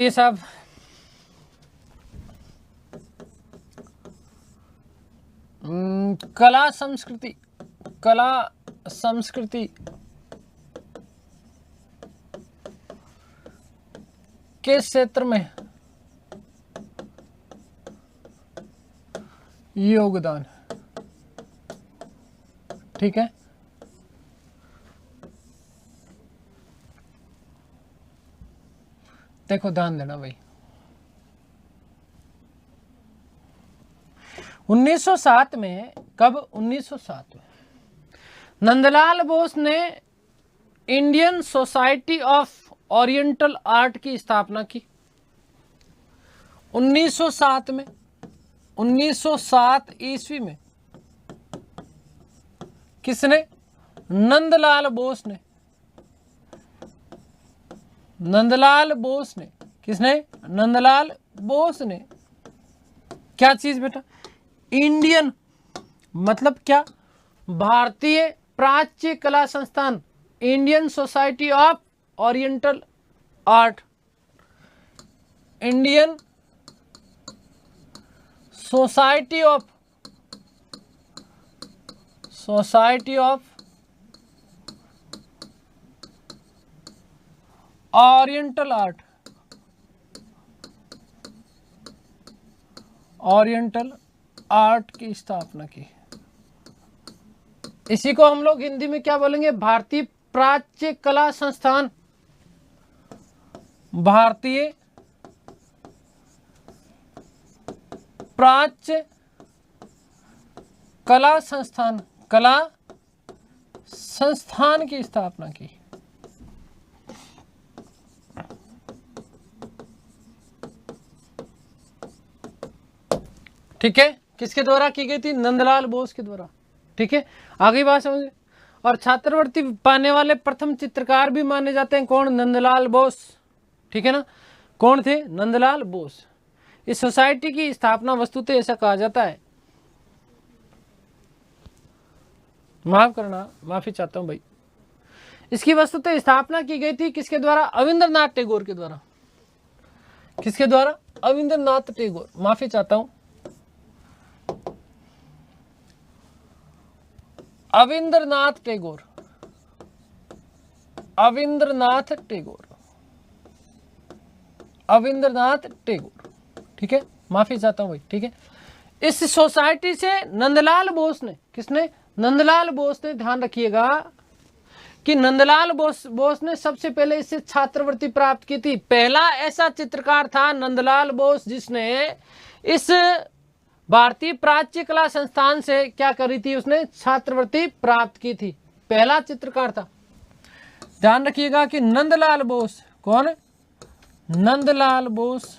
ये साहब कला संस्कृति, कला संस्कृति के क्षेत्र में योगदान, ठीक है। देखो ध्यान देना भाई, 1907 में, कब 1907 में नंदलाल बोस ने Indian society of oriental art की स्थापना की। 1907 में, 1907 ईस्वी में किसने? नंदलाल बोस ने, नंदलाल बोस ने, किसने? नंदलाल बोस ने। क्या चीज बेटा? इंडियन मतलब क्या? भारतीय प्राच्य कला संस्थान, Indian society of oriental art, Indian society of oriental art, oriental art की स्थापना की। इसी को हम लोग हिंदी में क्या बोलेंगे? भारतीय प्राच्य कला संस्थान, भारतीय प्राच्य कला संस्थान, कला संस्थान की स्थापना की। ठीक है, किसके द्वारा की गई थी? नंदलाल बोस के द्वारा। ठीक है, आगे बात समझे। और छात्रवृत्ति पाने वाले प्रथम चित्रकार भी माने जाते हैं कौन? नंदलाल बोस। ठीक है ना, कौन थे? नंदलाल बोस। इस सोसाइटी की स्थापना वस्तुतः ऐसा कहा जाता है, माफ करना, माफी चाहता हूं भाई, इसकी वस्तुतः स्थापना की गई थी किसके द्वारा? अविंद्रनाथ टैगोर के द्वारा। किसके द्वारा? अविंद्रनाथ टैगोर। माफी चाहता हूं, अविंद्रनाथ टैगोर, अविंद्रनाथ टैगोर, अविंद्रनाथ टैगोर। ठीक है, माफी चाहता हूं भाई। ठीक है, इस सोसाइटी से नंदलाल बोस ने, किसने? नंदलाल बोस ने, ध्यान रखिएगा कि नंदलाल बोस ने सबसे पहले इससे छात्रवृत्ति प्राप्त की थी। पहला ऐसा चित्रकार था नंदलाल बोस जिसने इस भारतीय प्राच्य कला संस्थान से क्या करी थी? उसने छात्रवृत्ति प्राप्त की थी। पहला चित्रकार था। ध्यान रखिएगा कि नंदलाल बोस, कौन? नंदलाल बोस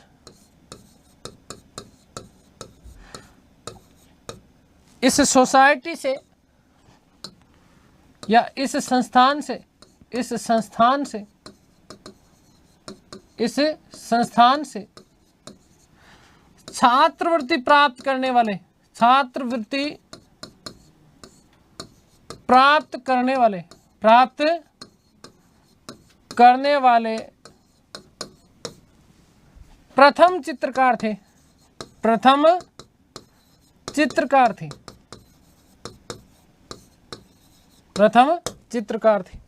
इस सोसाइटी से या इस संस्थान से, इस संस्थान से, इस संस्थान से छात्रवृत्ति प्राप्त करने वाले, छात्रवृत्ति प्राप्त करने वाले, प्राप्त करने वाले प्रथम चित्रकार थे, प्रथम चित्रकार थे, प्रथम चित्रकार थे।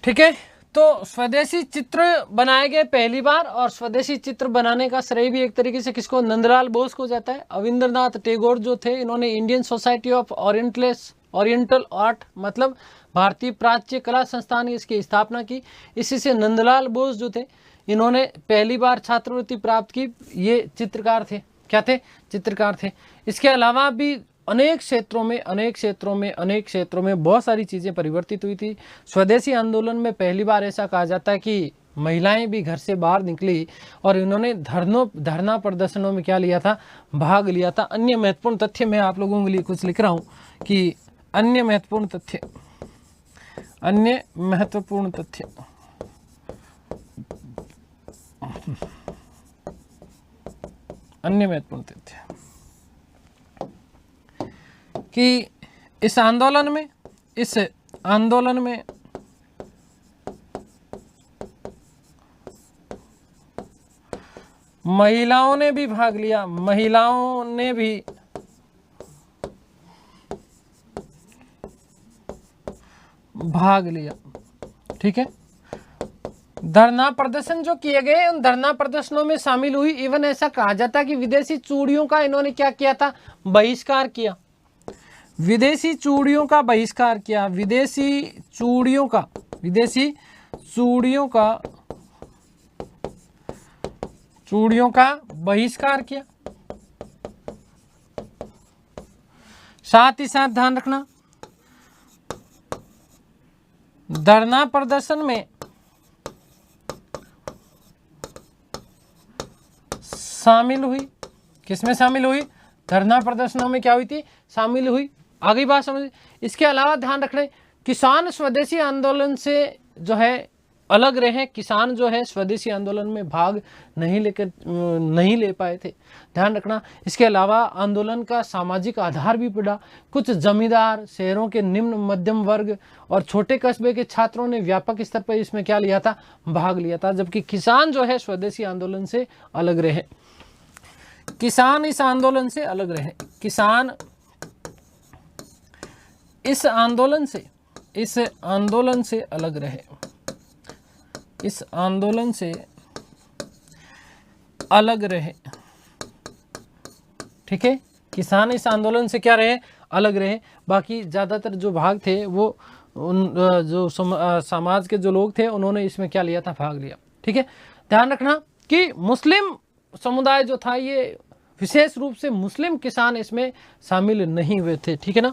ठीक है, तो स्वदेशी चित्र बनाए गए पहली बार, और स्वदेशी चित्र बनाने का श्रेय भी एक तरीके से किसको? नंदलाल बोस को जाता है। अविंद्रनाथ टैगोर जो थे, इन्होंने Indian society of oriental art मतलब भारतीय प्राच्य कला संस्थान, इसकी स्थापना की। इसी से नंदलाल बोस जो थे, इन्होंने पहली बार छात्रवृत्ति प्राप्त की, ये चित्रकार थे। क्या थे? चित्रकार थे। इसके अलावा भी अनेक क्षेत्रों में बहुत सारी चीज़ें परिवर्तित हुई थी। स्वदेशी आंदोलन में पहली बार ऐसा कहा जाता है कि महिलाएं भी घर से बाहर निकली और इन्होंने धरना प्रदर्शनों में क्या लिया था? भाग लिया था। अन्य महत्वपूर्ण तथ्य मैं आप लोगों के लिए कुछ लिख रहा हूँ कि अन्य महत्वपूर्ण तथ्य, कि इस आंदोलन में महिलाओं ने भी भाग लिया, महिलाओं ने भी भाग लिया। ठीक है, धरना प्रदर्शन जो किए गए उन धरना प्रदर्शनों में शामिल हुई। इवन ऐसा कहा जाता है कि विदेशी चूड़ियों का इन्होंने क्या किया था? बहिष्कार किया। विदेशी चूड़ियों का बहिष्कार किया, विदेशी चूड़ियों का बहिष्कार किया। साथ ही साथ ध्यान रखना, धरना प्रदर्शन में शामिल हुई। किसमें शामिल हुई? धरना प्रदर्शनों में क्या हुई थी? शामिल हुई। आगे बात समझ। इसके अलावा ध्यान रखना, किसान स्वदेशी आंदोलन से जो है अलग रहे। किसान जो है स्वदेशी आंदोलन में भाग नहीं ले पाए थे, ध्यान रखना। इसके अलावा आंदोलन का सामाजिक आधार भी पड़ा। कुछ जमींदार, शहरों के निम्न मध्यम वर्ग और छोटे कस्बे के छात्रों ने व्यापक स्तर पर इसमें क्या लिया था? भाग लिया था। जबकि किसान जो है स्वदेशी आंदोलन से अलग रहे। किसान इस आंदोलन से अलग रहे। किसान इस आंदोलन से अलग रहे। इस आंदोलन से अलग रहे। ठीक है, किसान इस आंदोलन से क्या रहे? अलग रहे। बाकी ज़्यादातर जो भाग थे वो उन जो समाज के जो लोग थे उन्होंने इसमें क्या लिया था? भाग लिया। ठीक है, ध्यान रखना कि मुस्लिम समुदाय जो था ये विशेष रूप से मुस्लिम किसान इसमें शामिल नहीं हुए थे। ठीक है ना,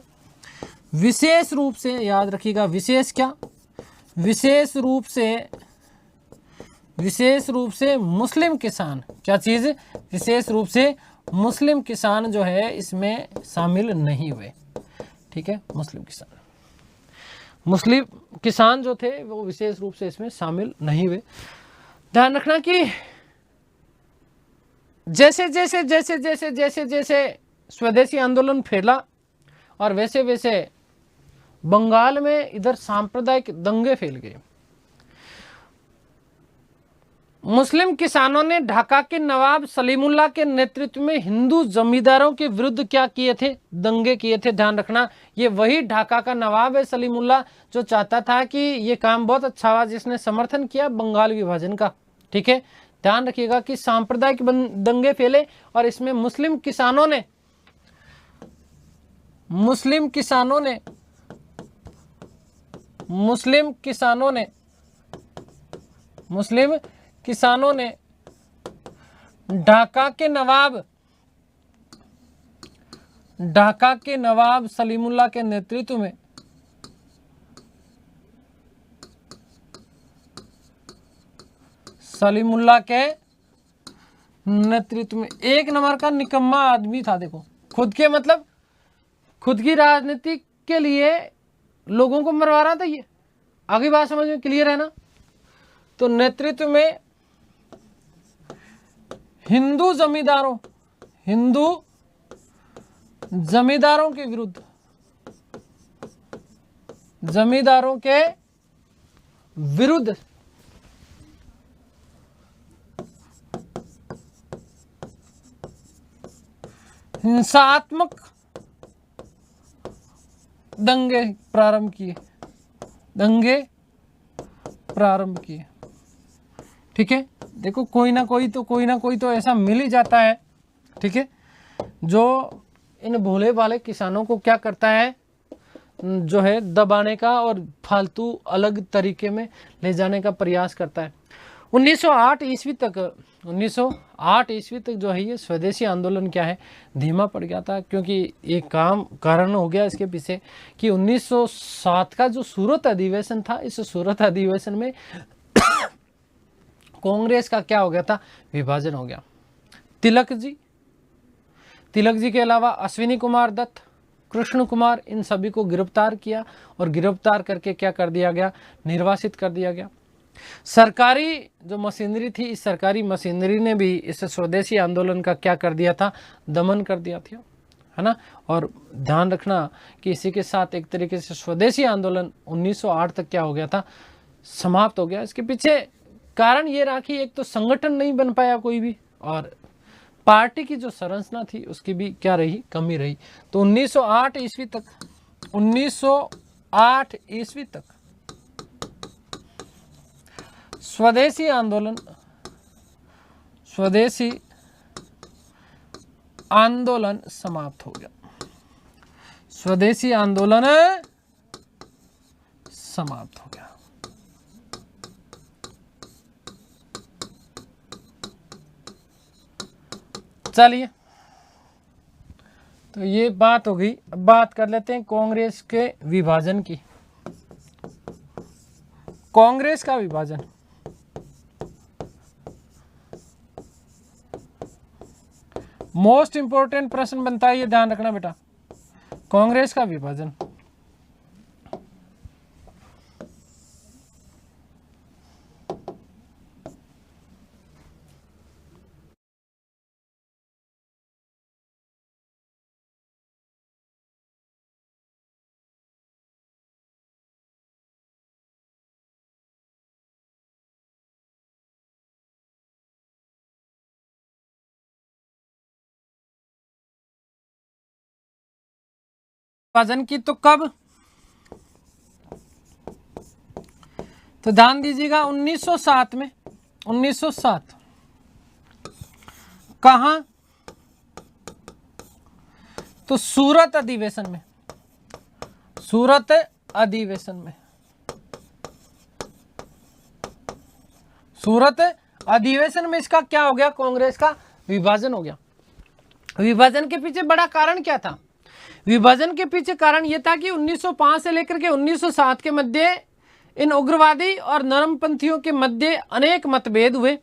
विशेष रूप से याद रखिएगा। विशेष क्या? विशेष रूप से मुस्लिम किसान। क्या चीज़? विशेष रूप से मुस्लिम किसान जो है इसमें शामिल नहीं हुए। ठीक है, मुस्लिम किसान जो थे वो विशेष रूप से इसमें शामिल नहीं हुए। ध्यान रखना कि जैसे स्वदेशी आंदोलन फैला और वैसे वैसे बंगाल में इधर सांप्रदायिक दंगे फैल गए। मुस्लिम किसानों ने ढाका के नवाब सलीमुल्लाह के नेतृत्व में हिंदू जमींदारों के विरुद्ध क्या किए थे? दंगे किए थे। ध्यान रखना, ये वही ढाका का नवाब है सलीमुल्लाह जो चाहता था कि ये काम बहुत अच्छा हुआ, जिसने समर्थन किया बंगाल विभाजन का। ठीक है, ध्यान रखिएगा कि सांप्रदायिक दंगे फैले और इसमें मुस्लिम किसानों ने ढाका के नवाब सलीमुल्लाह के नेतृत्व में एक नंबर का निकम्मा आदमी था। देखो, खुद की राजनीति के लिए लोगों को मरवा रहा था ये। आगे बात समझ में क्लियर है ना? तो नेतृत्व में हिंदू जमींदारों के विरुद्ध हिंसात्मक दंगे प्रारंभ किए। ठीक है, देखो कोई ना कोई तो ऐसा मिल ही जाता है। ठीक है, जो इन भोले भाले किसानों को क्या करता है? जो है दबाने का और फालतू अलग तरीके में ले जाने का प्रयास करता है। 1908 ईस्वी तक 1908 ईस्वी तक जो है ये स्वदेशी आंदोलन क्या है, धीमा पड़ गया था, क्योंकि एक कारण हो गया इसके पीछे कि 1907 का जो सूरत अधिवेशन था, इस सूरत अधिवेशन में कांग्रेस का क्या हो गया था, विभाजन हो गया। तिलक जी के अलावा अश्विनी कुमार दत्त, कृष्ण कुमार, इन सभी को गिरफ्तार किया और गिरफ्तार करके क्या कर दिया गया, निर्वासित कर दिया गया। सरकारी जो मशीनरी थी, इस सरकारी मशीनरी ने भी इस स्वदेशी आंदोलन का क्या कर दिया था, दमन कर दिया था, है ना। और ध्यान रखना कि इसी के साथ एक तरीके से स्वदेशी आंदोलन 1908 तक क्या हो गया था, समाप्त हो गया। इसके पीछे कारण ये रहा कि एक तो संगठन नहीं बन पाया कोई भी, और पार्टी की जो संरचना थी उसकी भी क्या रही, कमी रही। तो 1908 ईस्वी तक 1908 ईस्वी तक स्वदेशी आंदोलन समाप्त हो गया। स्वदेशी आंदोलन समाप्त हो गया। चलिए, तो ये बात हो गई। अब बात कर लेते हैं कांग्रेस के विभाजन की। कांग्रेस का विभाजन, मोस्ट इंपोर्टेंट प्रश्न बनता है, ये ध्यान रखना बेटा। कांग्रेस का विभाजन, विभाजन की तो कब, तो ध्यान दीजिएगा 1907 में, 1907 कहां, तो सूरत अधिवेशन में, सूरत अधिवेशन में, सूरत अधिवेशन में इसका क्या हो गया, कांग्रेस का विभाजन हो गया। विभाजन के पीछे बड़ा कारण क्या था, विभाजन के पीछे कारण यह था कि 1905 से लेकर के 1907 के मध्य इन उग्रवादी और नरमपंथियों के मध्य अनेक मतभेद हुए।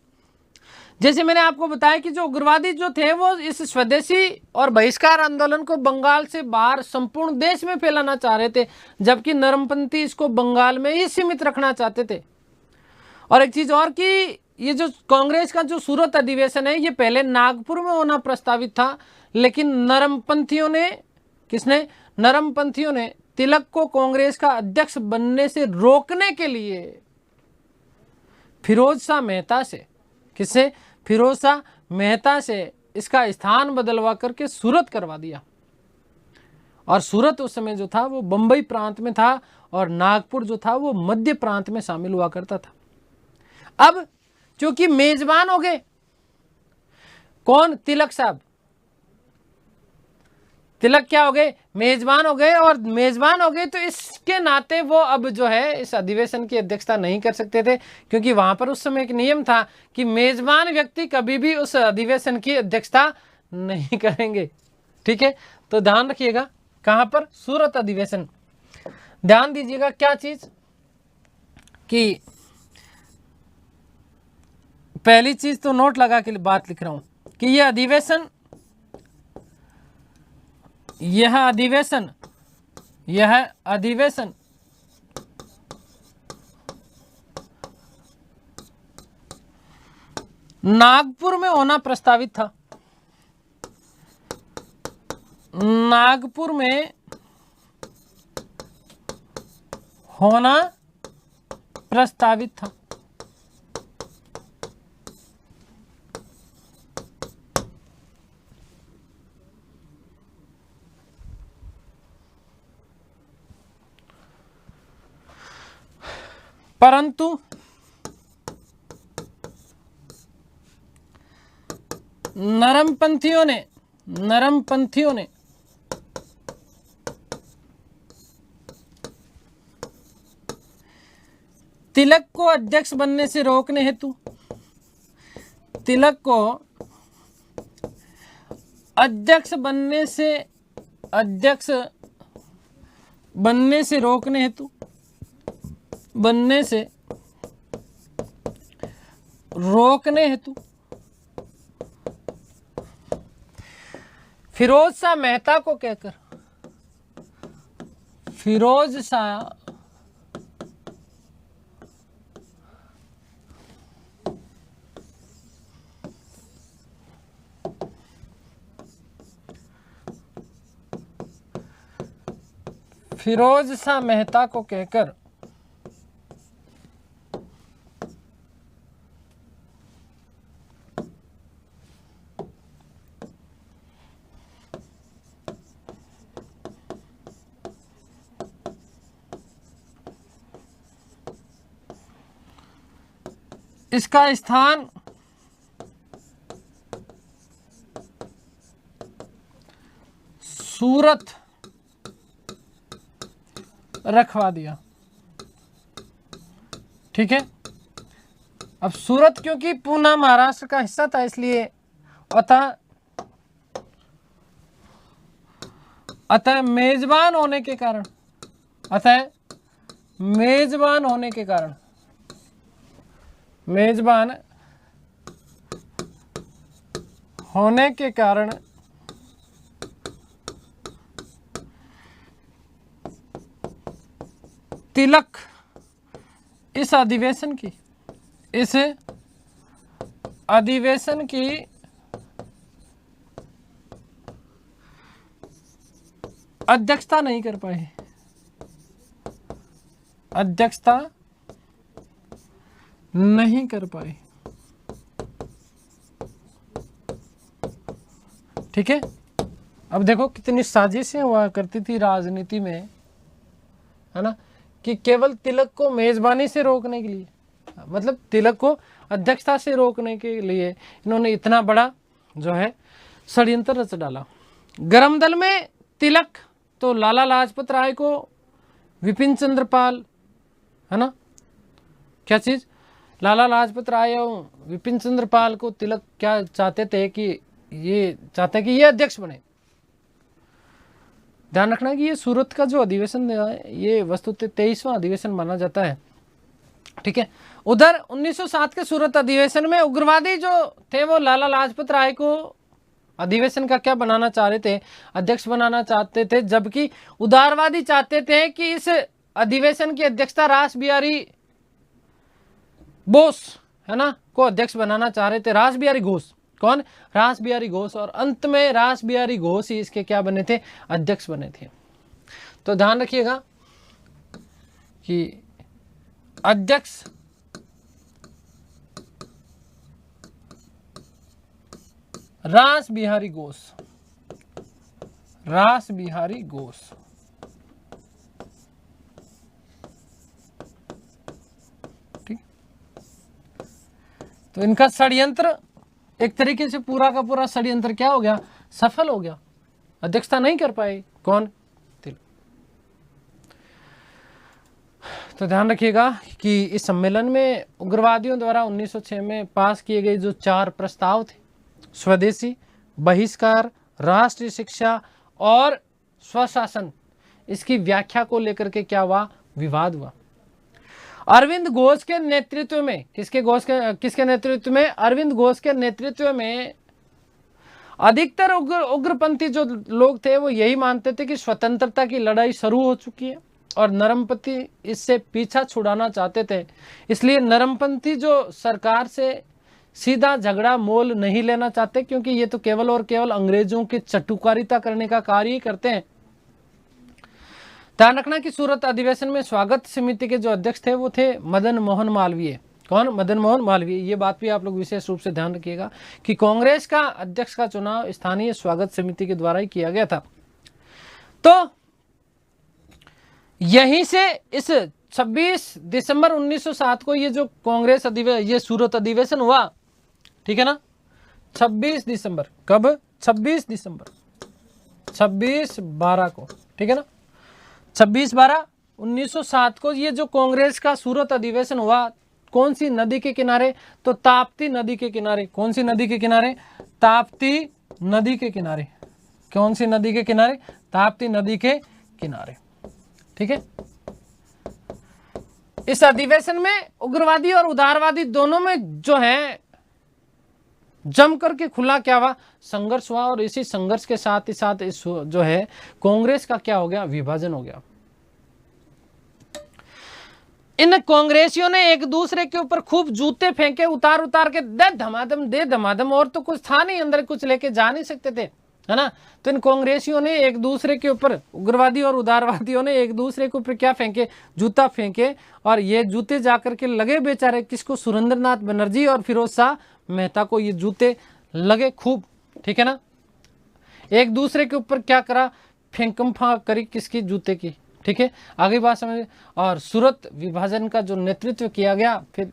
जैसे मैंने आपको बताया कि जो उग्रवादी जो थे वो इस स्वदेशी और बहिष्कार आंदोलन को बंगाल से बाहर संपूर्ण देश में फैलाना चाह रहे थे, जबकि नरमपंथी इसको बंगाल में ही सीमित रखना चाहते थे। और एक चीज और कि ये जो कांग्रेस का जो सूरत अधिवेशन है, ये पहले नागपुर में होना प्रस्तावित था, लेकिन नरमपंथियों ने, किसने, नरमपंथियों ने तिलक को कांग्रेस का अध्यक्ष बनने से रोकने के लिए फिरोज शाह मेहता से, किससे, फिरोज शाह मेहता से इसका स्थान बदलवा करके सूरत करवा दिया। और सूरत उस समय जो था वो बंबई प्रांत में था और नागपुर जो था वो मध्य प्रांत में शामिल हुआ करता था। अब चूंकि मेजबान हो गए कौन, तिलक साहब, तिलक क्या हो गए, मेजबान हो गए, और मेजबान हो गए तो इसके नाते वो अब जो है इस अधिवेशन की अध्यक्षता नहीं कर सकते थे, क्योंकि वहां पर उस समय एक नियम था कि मेजबान व्यक्ति कभी भी उस अधिवेशन की अध्यक्षता नहीं करेंगे। ठीक है, तो ध्यान रखिएगा कहां पर, सूरत अधिवेशन। ध्यान दीजिएगा क्या चीज, कि पहली चीज तो नोट लगा के बात लिख रहा हूं कि यह अधिवेशन नागपुर में होना प्रस्तावित था, नागपुर में होना प्रस्तावित था। परंतु नरमपंथियों ने तिलक को अध्यक्ष बनने से रोकने हेतु तिलक को अध्यक्ष बनने से रोकने हेतु फिरोज शाह मेहता को कहकर फिरोज शाह मेहता को कहकर इसका स्थान सूरत रखवा दिया। ठीक है, अब सूरत क्योंकि पूना महाराष्ट्र का हिस्सा था, इसलिए अतः मेजबान होने के कारण तिलक इस अधिवेशन की अध्यक्षता नहीं कर पाए। ठीक है, अब देखो कितनी साजिशें हुआ करती थी राजनीति में, है ना, कि केवल तिलक को मेजबानी से रोकने के लिए, मतलब तिलक को अध्यक्षता से रोकने के लिए इन्होंने इतना बड़ा जो है षड्यंत्र रच डाला। गरम दल में तिलक तो लाला लाजपत राय को विपिन चंद्र पाल, है ना, क्या चीज, लाला लाजपत राय और विपिन चंद्र पाल को तिलक क्या चाहते थे कि ये अध्यक्ष बने। ध्यान रखना कि ये सूरत का जो अधिवेशन है ये वस्तुतः 23वां अधिवेशन माना जाता है। ठीक है, उधर 1907 के सूरत अधिवेशन में उग्रवादी जो थे वो लाला लाजपत राय को अधिवेशन का क्या बनाना चाह रहे थे, अध्यक्ष बनाना चाहते थे, जबकि उदारवादी चाहते थे कि इस अधिवेशन की अध्यक्षता रास बिहारी बोस, है ना, को अध्यक्ष बनाना चाह रहे थे। रास बिहारी घोष, कौन, रास बिहारी घोष, और अंत में रास बिहारी घोष ही इसके क्या बने थे, अध्यक्ष बने थे। तो ध्यान रखिएगा कि अध्यक्ष रास बिहारी घोष। ठीक, तो इनका षड्यंत्र एक तरीके से पूरा का पूरा षड्यंत्र क्या हो गया, सफल हो गया। अध्यक्षता नहीं कर पाए, कौन, तिलक। तो ध्यान रखिएगा कि इस सम्मेलन में उग्रवादियों द्वारा 1906 में पास किए गए जो 4 प्रस्ताव थे, स्वदेशी, बहिष्कार, राष्ट्रीय शिक्षा और स्वशासन, इसकी व्याख्या को लेकर के क्या हुआ, विवाद हुआ। अरविंद घोष के नेतृत्व में, किसके नेतृत्व में, अरविंद घोष के नेतृत्व में अधिकतर उग्रपंथी जो लोग थे वो यही मानते थे कि स्वतंत्रता की लड़ाई शुरू हो चुकी है और नरमपंथी इससे पीछा छुड़ाना चाहते थे। इसलिए नरमपंथी जो सरकार से सीधा झगड़ा मोल नहीं लेना चाहते, क्योंकि ये तो केवल और केवल अंग्रेजों की चटुकारिता करने का कार्य ही करते हैं। ध्यान रखना कि सूरत अधिवेशन में स्वागत समिति के जो अध्यक्ष थे वो थे मदन मोहन मालवीय। कौन, मदन मोहन मालवीय। ये बात भी आप लोग विशेष रूप से ध्यान रखिएगा कि कांग्रेस का अध्यक्ष का चुनाव स्थानीय स्वागत समिति के द्वारा ही किया गया था। तो यहीं से इस 26 दिसंबर 1907 को ये जो कांग्रेस ये सूरत अधिवेशन हुआ, ठीक है ना, 26 दिसंबर, कब, 26/12 को, ठीक है ना, 26/12/1907 को ये जो कांग्रेस का सूरत अधिवेशन हुआ, कौन सी नदी के किनारे? तो ताप्ती नदी के किनारे। कौन सी नदी के किनारे? ताप्ती नदी के किनारे। कौन सी नदी के किनारे? ताप्ती नदी के किनारे। ठीक है। इस अधिवेशन में उग्रवादी और उदारवादी दोनों में जो है जम करके खुला क्या हुआ? संघर्ष हुआ। और इसी संघर्ष के साथ ही साथ इस जो है कांग्रेस का क्या हो गया? विभाजन हो गया। इन कांग्रेसियों ने एक दूसरे के ऊपर खूब जूते फेंके, उतार उतार के दे धमाधम, और तो कुछ था नहीं, अंदर कुछ लेके जा नहीं सकते थे, है ना। तो इन कांग्रेसियों ने एक दूसरे के ऊपर, उग्रवादी और उदारवादियों ने एक दूसरे के ऊपर क्या फेंके? जूता फेंके। और ये जूते जाकर के लगे बेचारे किसको? सुरेंद्रनाथ बनर्जी और फिरोज शाह मेहता को ये जूते लगे खूब। ठीक है ना। एक दूसरे के ऊपर क्या करा? फेंकम फांक करी किसकी? जूते की। ठीक है, आगे बात समझ। और सूरत विभाजन का जो नेतृत्व किया गया फिर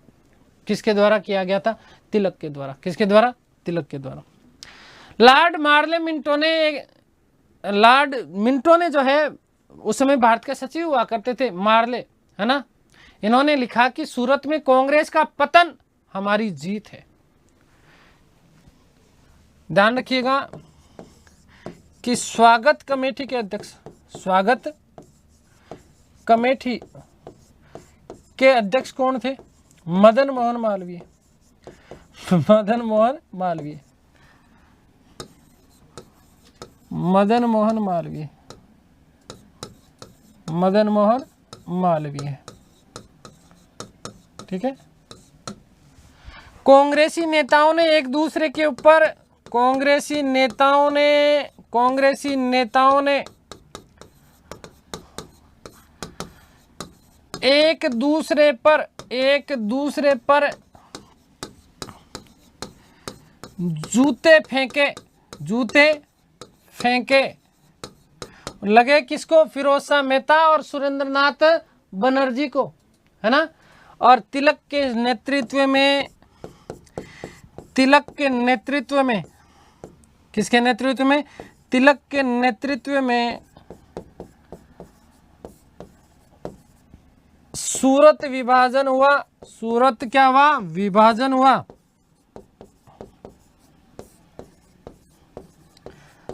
किसके द्वारा किया गया था? तिलक के द्वारा। किसके द्वारा? तिलक के द्वारा। लॉर्ड मिंटो ने जो है उस समय भारत के सचिव हुआ करते थे, मार्ले, है ना। इन्होंने लिखा कि सूरत में कांग्रेस का पतन हमारी जीत है। ध्यान रखिएगा कि स्वागत कमेटी के अध्यक्ष, स्वागत कमेटी के अध्यक्ष कौन थे? मदन मोहन मालवीय। मदन मोहन मालवीय। मदन मोहन मालवीय। मदन मोहन मालवीय। ठीक है। कांग्रेसी नेताओं ने एक दूसरे के ऊपर, कांग्रेसी नेताओं ने एक दूसरे पर जूते फेंके। लगे किसको? फिरोज शाह मेहता और सुरेंद्रनाथ बनर्जी को, है ना। और तिलक के नेतृत्व में किसके नेतृत्व में? तिलक के नेतृत्व में सूरत विभाजन हुआ। सूरत क्या हुआ? विभाजन हुआ।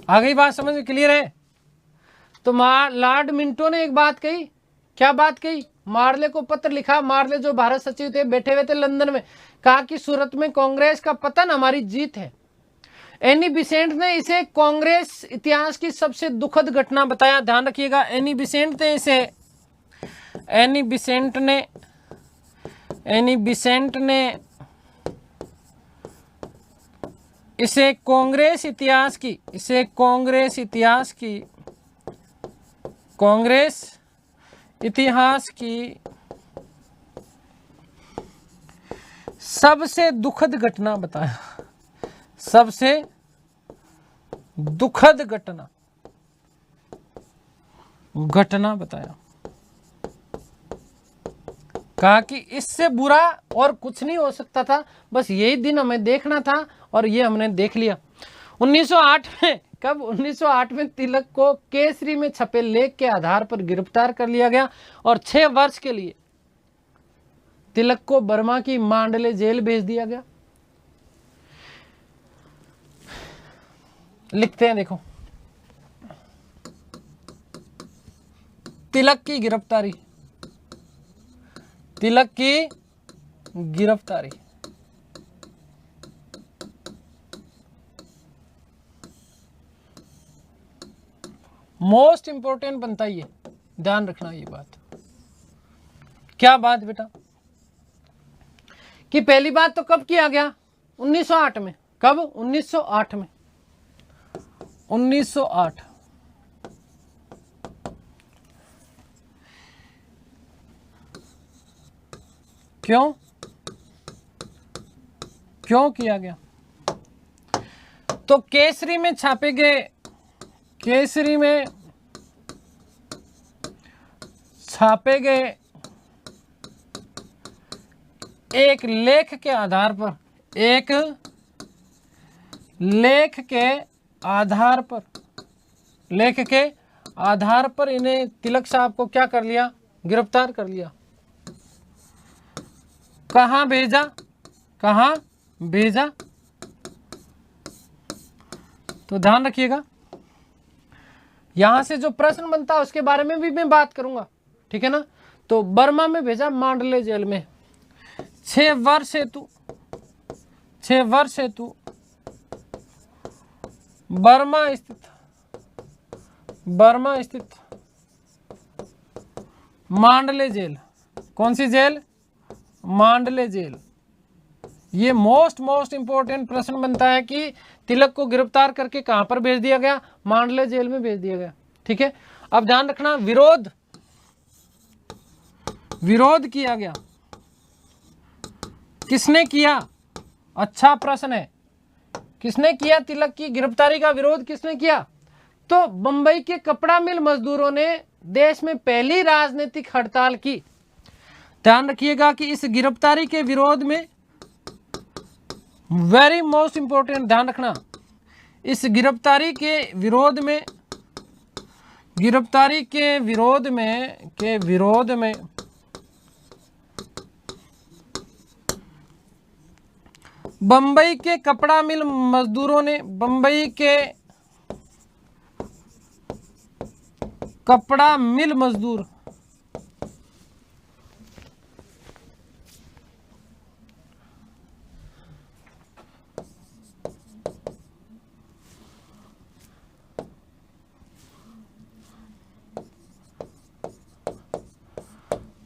आगे बात समझ में क्लियर है? तो लॉर्ड मिंटो ने एक बात कही। क्या बात कही? मार्ले को पत्र लिखा। मार्ले जो भारत सचिव थे, बैठे हुए थे लंदन में, कहा कि सूरत में कांग्रेस का पतन हमारी जीत है। एनी बिसेंट ने इसे कांग्रेस इतिहास की सबसे दुखद घटना बताया। ध्यान रखिएगा, एनी बिसेंट ने इसे कांग्रेस इतिहास की सबसे दुखद घटना बताया। सबसे दुखद घटना बताया। कहा कि इससे बुरा और कुछ नहीं हो सकता था, बस यही दिन हमें देखना था और ये हमने देख लिया। 1908 में, कब? 1908 में तिलक को केसरी में छपे लेख के आधार पर गिरफ्तार कर लिया गया और 6 वर्ष के लिए तिलक को बर्मा की मांडले जेल भेज दिया गया। लिखते हैं, देखो, तिलक की गिरफ्तारी। मोस्ट इंपोर्टेंट बनता ही है, ध्यान रखना ये बात। क्या बात बेटा? कि पहली बात तो कब किया गया? 1908 में। कब? 1908 में। 1908। क्यों किया गया? तो केसरी में छापे गए, एक लेख के आधार पर इन्हें, तिलक साहब को क्या कर लिया? गिरफ्तार कर लिया। कहाँ भेजा, कहाँ भेजा? तो ध्यान रखिएगा, यहां से जो प्रश्न बनता है उसके बारे में भी मैं बात करूंगा, ठीक है ना। तो बर्मा में भेजा, मांडले जेल में 6 वर्ष हेतु, 6 वर्ष हेतु बर्मा स्थित मांडले जेल। कौन सी जेल? मांडले जेल। ये मोस्ट इंपॉर्टेंट प्रश्न बनता है कि तिलक को गिरफ्तार करके कहां पर भेज दिया गया? मांडले जेल में भेज दिया गया, ठीक है। अब ध्यान रखना, विरोध किया गया, किसने किया? अच्छा प्रश्न है, किसने किया? तिलक की गिरफ्तारी का विरोध किसने किया? तो बंबई के कपड़ा मिल मजदूरों ने देश में पहली राजनीतिक हड़ताल की। ध्यान रखिएगा कि इस गिरफ्तारी के विरोध में, वेरी मोस्ट इंपॉर्टेंट, ध्यान रखना, इस गिरफ्तारी के विरोध में बंबई के कपड़ा मिल मजदूरों ने, बंबई के कपड़ा मिल मजदूर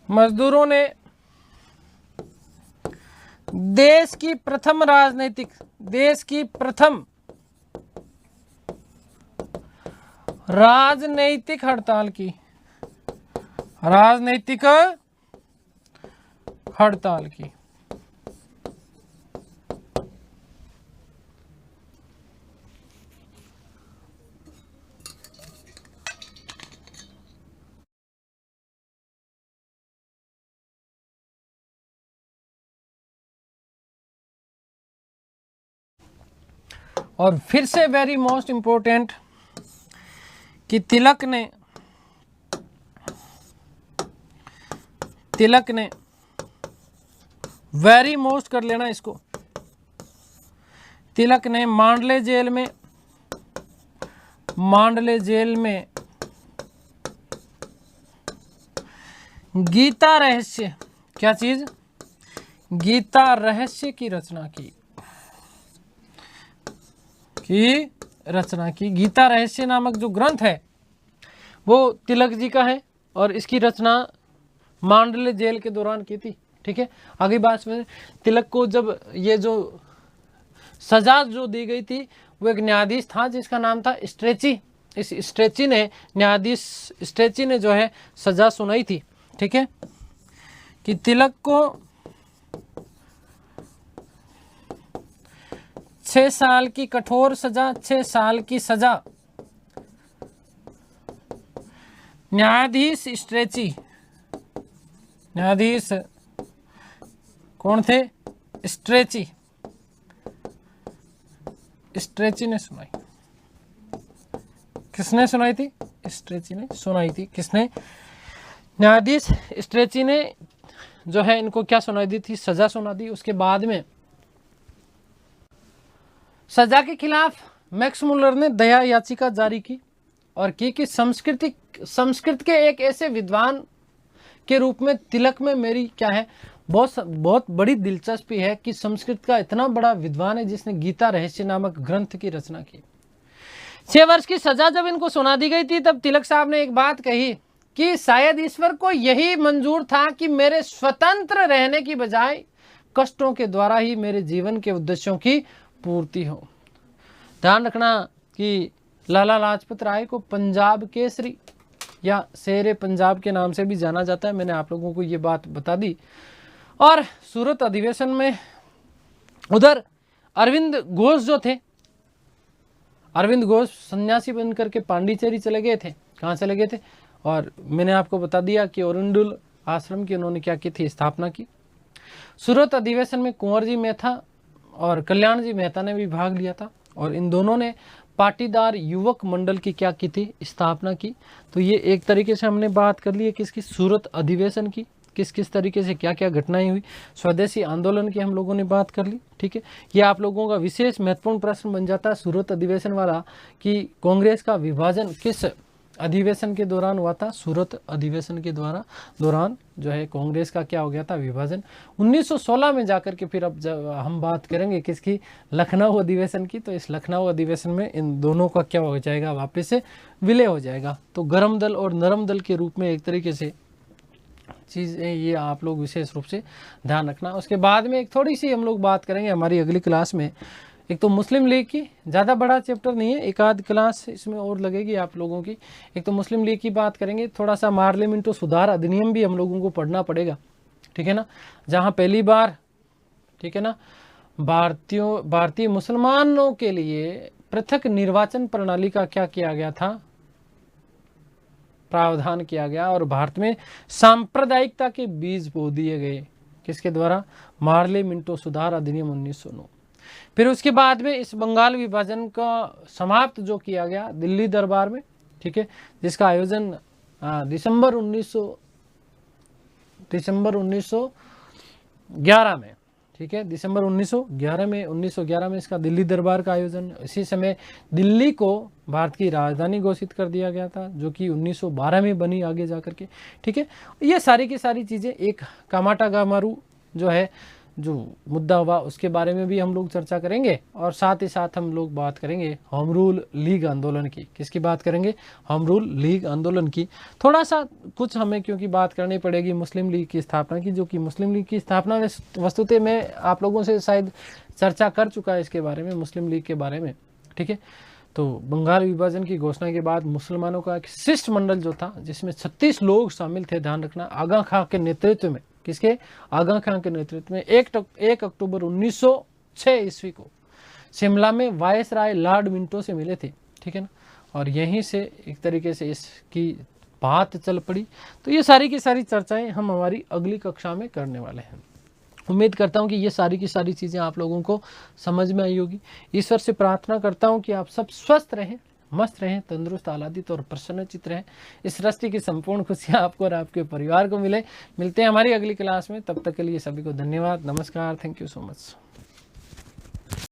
मजदूरों ने देश की प्रथम राजनैतिक हड़ताल की, राजनैतिक हड़ताल की। और फिर से वेरी मोस्ट इंपॉर्टेंट कि तिलक ने वेरी मोस्ट कर लेना इसको, तिलक ने मांडले जेल में गीता रहस्य, क्या चीज? गीता रहस्य की रचना की, गीता रहस्य नामक जो ग्रंथ है वो तिलक जी का है और इसकी रचना मांडले जेल के दौरान की थी, ठीक है। आगे बात में तिलक को जब ये जो सजा जो दी गई थी वो एक न्यायाधीश था जिसका नाम था स्ट्रेची। इस स्ट्रेची ने, न्यायाधीश स्ट्रेची ने जो है सजा सुनाई थी, ठीक है, कि तिलक को 6 साल की कठोर सजा, 6 साल की सजा। न्यायाधीश स्ट्रेची, न्यायाधीश कौन थे? स्ट्रेची ने सुनाई। किसने सुनाई थी? स्ट्रेची ने सुनाई थी। किसने? न्यायाधीश स्ट्रेची ने जो है इनको क्या सुनाई दी थी? सजा सुना दी। उसके बाद में सजा के खिलाफ मैक्स मुलर ने दया याचिका जारी की और की कि संस्कृत के एक ऐसे विद्वान के रूप में तिलक में मेरी क्या है, बहुत बड़ी दिलचस्पी है कि संस्कृत का इतना बड़ा विद्वान है जिसने गीता रहस्य नामक ग्रंथ की रचना की। 6 वर्ष की सजा जब इनको सुना दी गई थी तब तिलक साहब ने एक बात कही कि शायद ईश्वर को यही मंजूर था कि मेरे स्वतंत्र रहने की बजाय कष्टों के द्वारा ही मेरे जीवन के उद्देश्यों की पूर्ति हो। ध्यान रखना कि लाला लाजपत राय को पंजाब केसरी या शेरे पंजाब के नाम से भी जाना जाता है। मैंने आप लोगों को ये बात बता दी। और सूरत अधिवेशन में उधर अरविंद घोष जो थे, अरविंद घोष सन्यासी बनकर के पांडिचेरी चले गए थे। कहाँ चले गए थे? और मैंने आपको बता दिया कि औरंडुल आश्रम की उन्होंने क्या की थी? स्थापना की। सूरत अधिवेशन में कुंवर जी मेहता और कल्याण जी मेहता ने भी भाग लिया था और इन दोनों ने पाटीदार युवक मंडल की क्या की थी? स्थापना की। तो ये एक तरीके से हमने बात कर ली है किसकी? सूरत अधिवेशन की। किस किस तरीके से क्या क्या घटनाएं हुई, स्वदेशी आंदोलन की हम लोगों ने बात कर ली। ठीक है, ये आप लोगों का विशेष महत्वपूर्ण प्रश्न बन जाता है सूरत अधिवेशन वाला कि कांग्रेस का विभाजन किस अधिवेशन के दौरान हुआ था। सूरत अधिवेशन के दौरान जो है कांग्रेस का क्या हो गया था, विभाजन। 1916 में जाकर के फिर अब जब हम बात करेंगे किसकी, लखनऊ अधिवेशन की, तो इस लखनऊ अधिवेशन में इन दोनों का क्या हो जाएगा, वापस से विलय हो जाएगा। तो गर्म दल और नरम दल के रूप में एक तरीके से चीज़ें ये आप लोग विशेष रूप से ध्यान रखना। उसके बाद में एक थोड़ी सी हम लोग बात करेंगे हमारी अगली क्लास में, एक तो मुस्लिम लीग की, ज़्यादा बड़ा चैप्टर नहीं है, एक आध क्लास इसमें और लगेगी आप लोगों की। एक तो मुस्लिम लीग की बात करेंगे, थोड़ा सा पार्लियामेंट सुधार अधिनियम भी हम लोगों को पढ़ना पड़ेगा, ठीक है ना, जहाँ पहली बार, ठीक है ना, भारतीय मुसलमानों के लिए पृथक निर्वाचन प्रणाली का क्या किया गया था, प्रावधान किया गया, और भारत में सांप्रदायिकता के बीज बो दिए गए, किसके द्वारा, पार्लियामेंट सुधार अधिनियम 1909। फिर उसके बाद में इस बंगाल विभाजन का समाप्त जो किया गया दिल्ली दरबार में, ठीक है, जिसका आयोजन दिसंबर 1911 में, ठीक है, दिसंबर 1911 में इसका दिल्ली दरबार का आयोजन। इसी समय दिल्ली को भारत की राजधानी घोषित कर दिया गया था, जो कि 1912 में बनी आगे जाकर के, ठीक है। ये सारी की सारी चीज़ें, एक कामाटा गामारू जो है जो मुद्दा हुआ उसके बारे में भी हम लोग चर्चा करेंगे, और साथ ही साथ हम लोग बात करेंगे होम रूल लीग आंदोलन की। किसकी बात करेंगे, होम रूल लीग आंदोलन की। थोड़ा सा कुछ हमें क्योंकि बात करनी पड़ेगी मुस्लिम लीग की स्थापना की, जो कि मुस्लिम लीग की स्थापना में वस्तुतः मैं आप लोगों से शायद चर्चा कर चुका है इसके बारे में, मुस्लिम लीग के बारे में, ठीक है। तो बंगाल विभाजन की घोषणा के बाद मुसलमानों का एक शिष्टमंडल जो था, जिसमें 36 लोग शामिल थे, ध्यान रखना, आगा खां के नेतृत्व में, किसके, आगा खां के नेतृत्व में 1 अक्टूबर 1906 ईस्वी को शिमला में वायसराय लॉर्ड मिंटो से मिले थे, ठीक है ना, और यहीं से एक तरीके से इसकी बात चल पड़ी। तो ये सारी की सारी चर्चाएं हम हमारी अगली कक्षा में करने वाले हैं। उम्मीद करता हूं कि ये सारी की सारी चीज़ें आप लोगों को समझ में आई होगी। ईश्वर से प्रार्थना करता हूं कि आप सब स्वस्थ रहें, मस्त रहें, तंदुरुस्त, आह्लादित और प्रसन्नचित्त रहें। इस सृष्टि की संपूर्ण खुशियां आपको और आपके परिवार को मिलते हैं हमारी अगली क्लास में। तब तक के लिए सभी को धन्यवाद, नमस्कार, थैंक यू सो मच।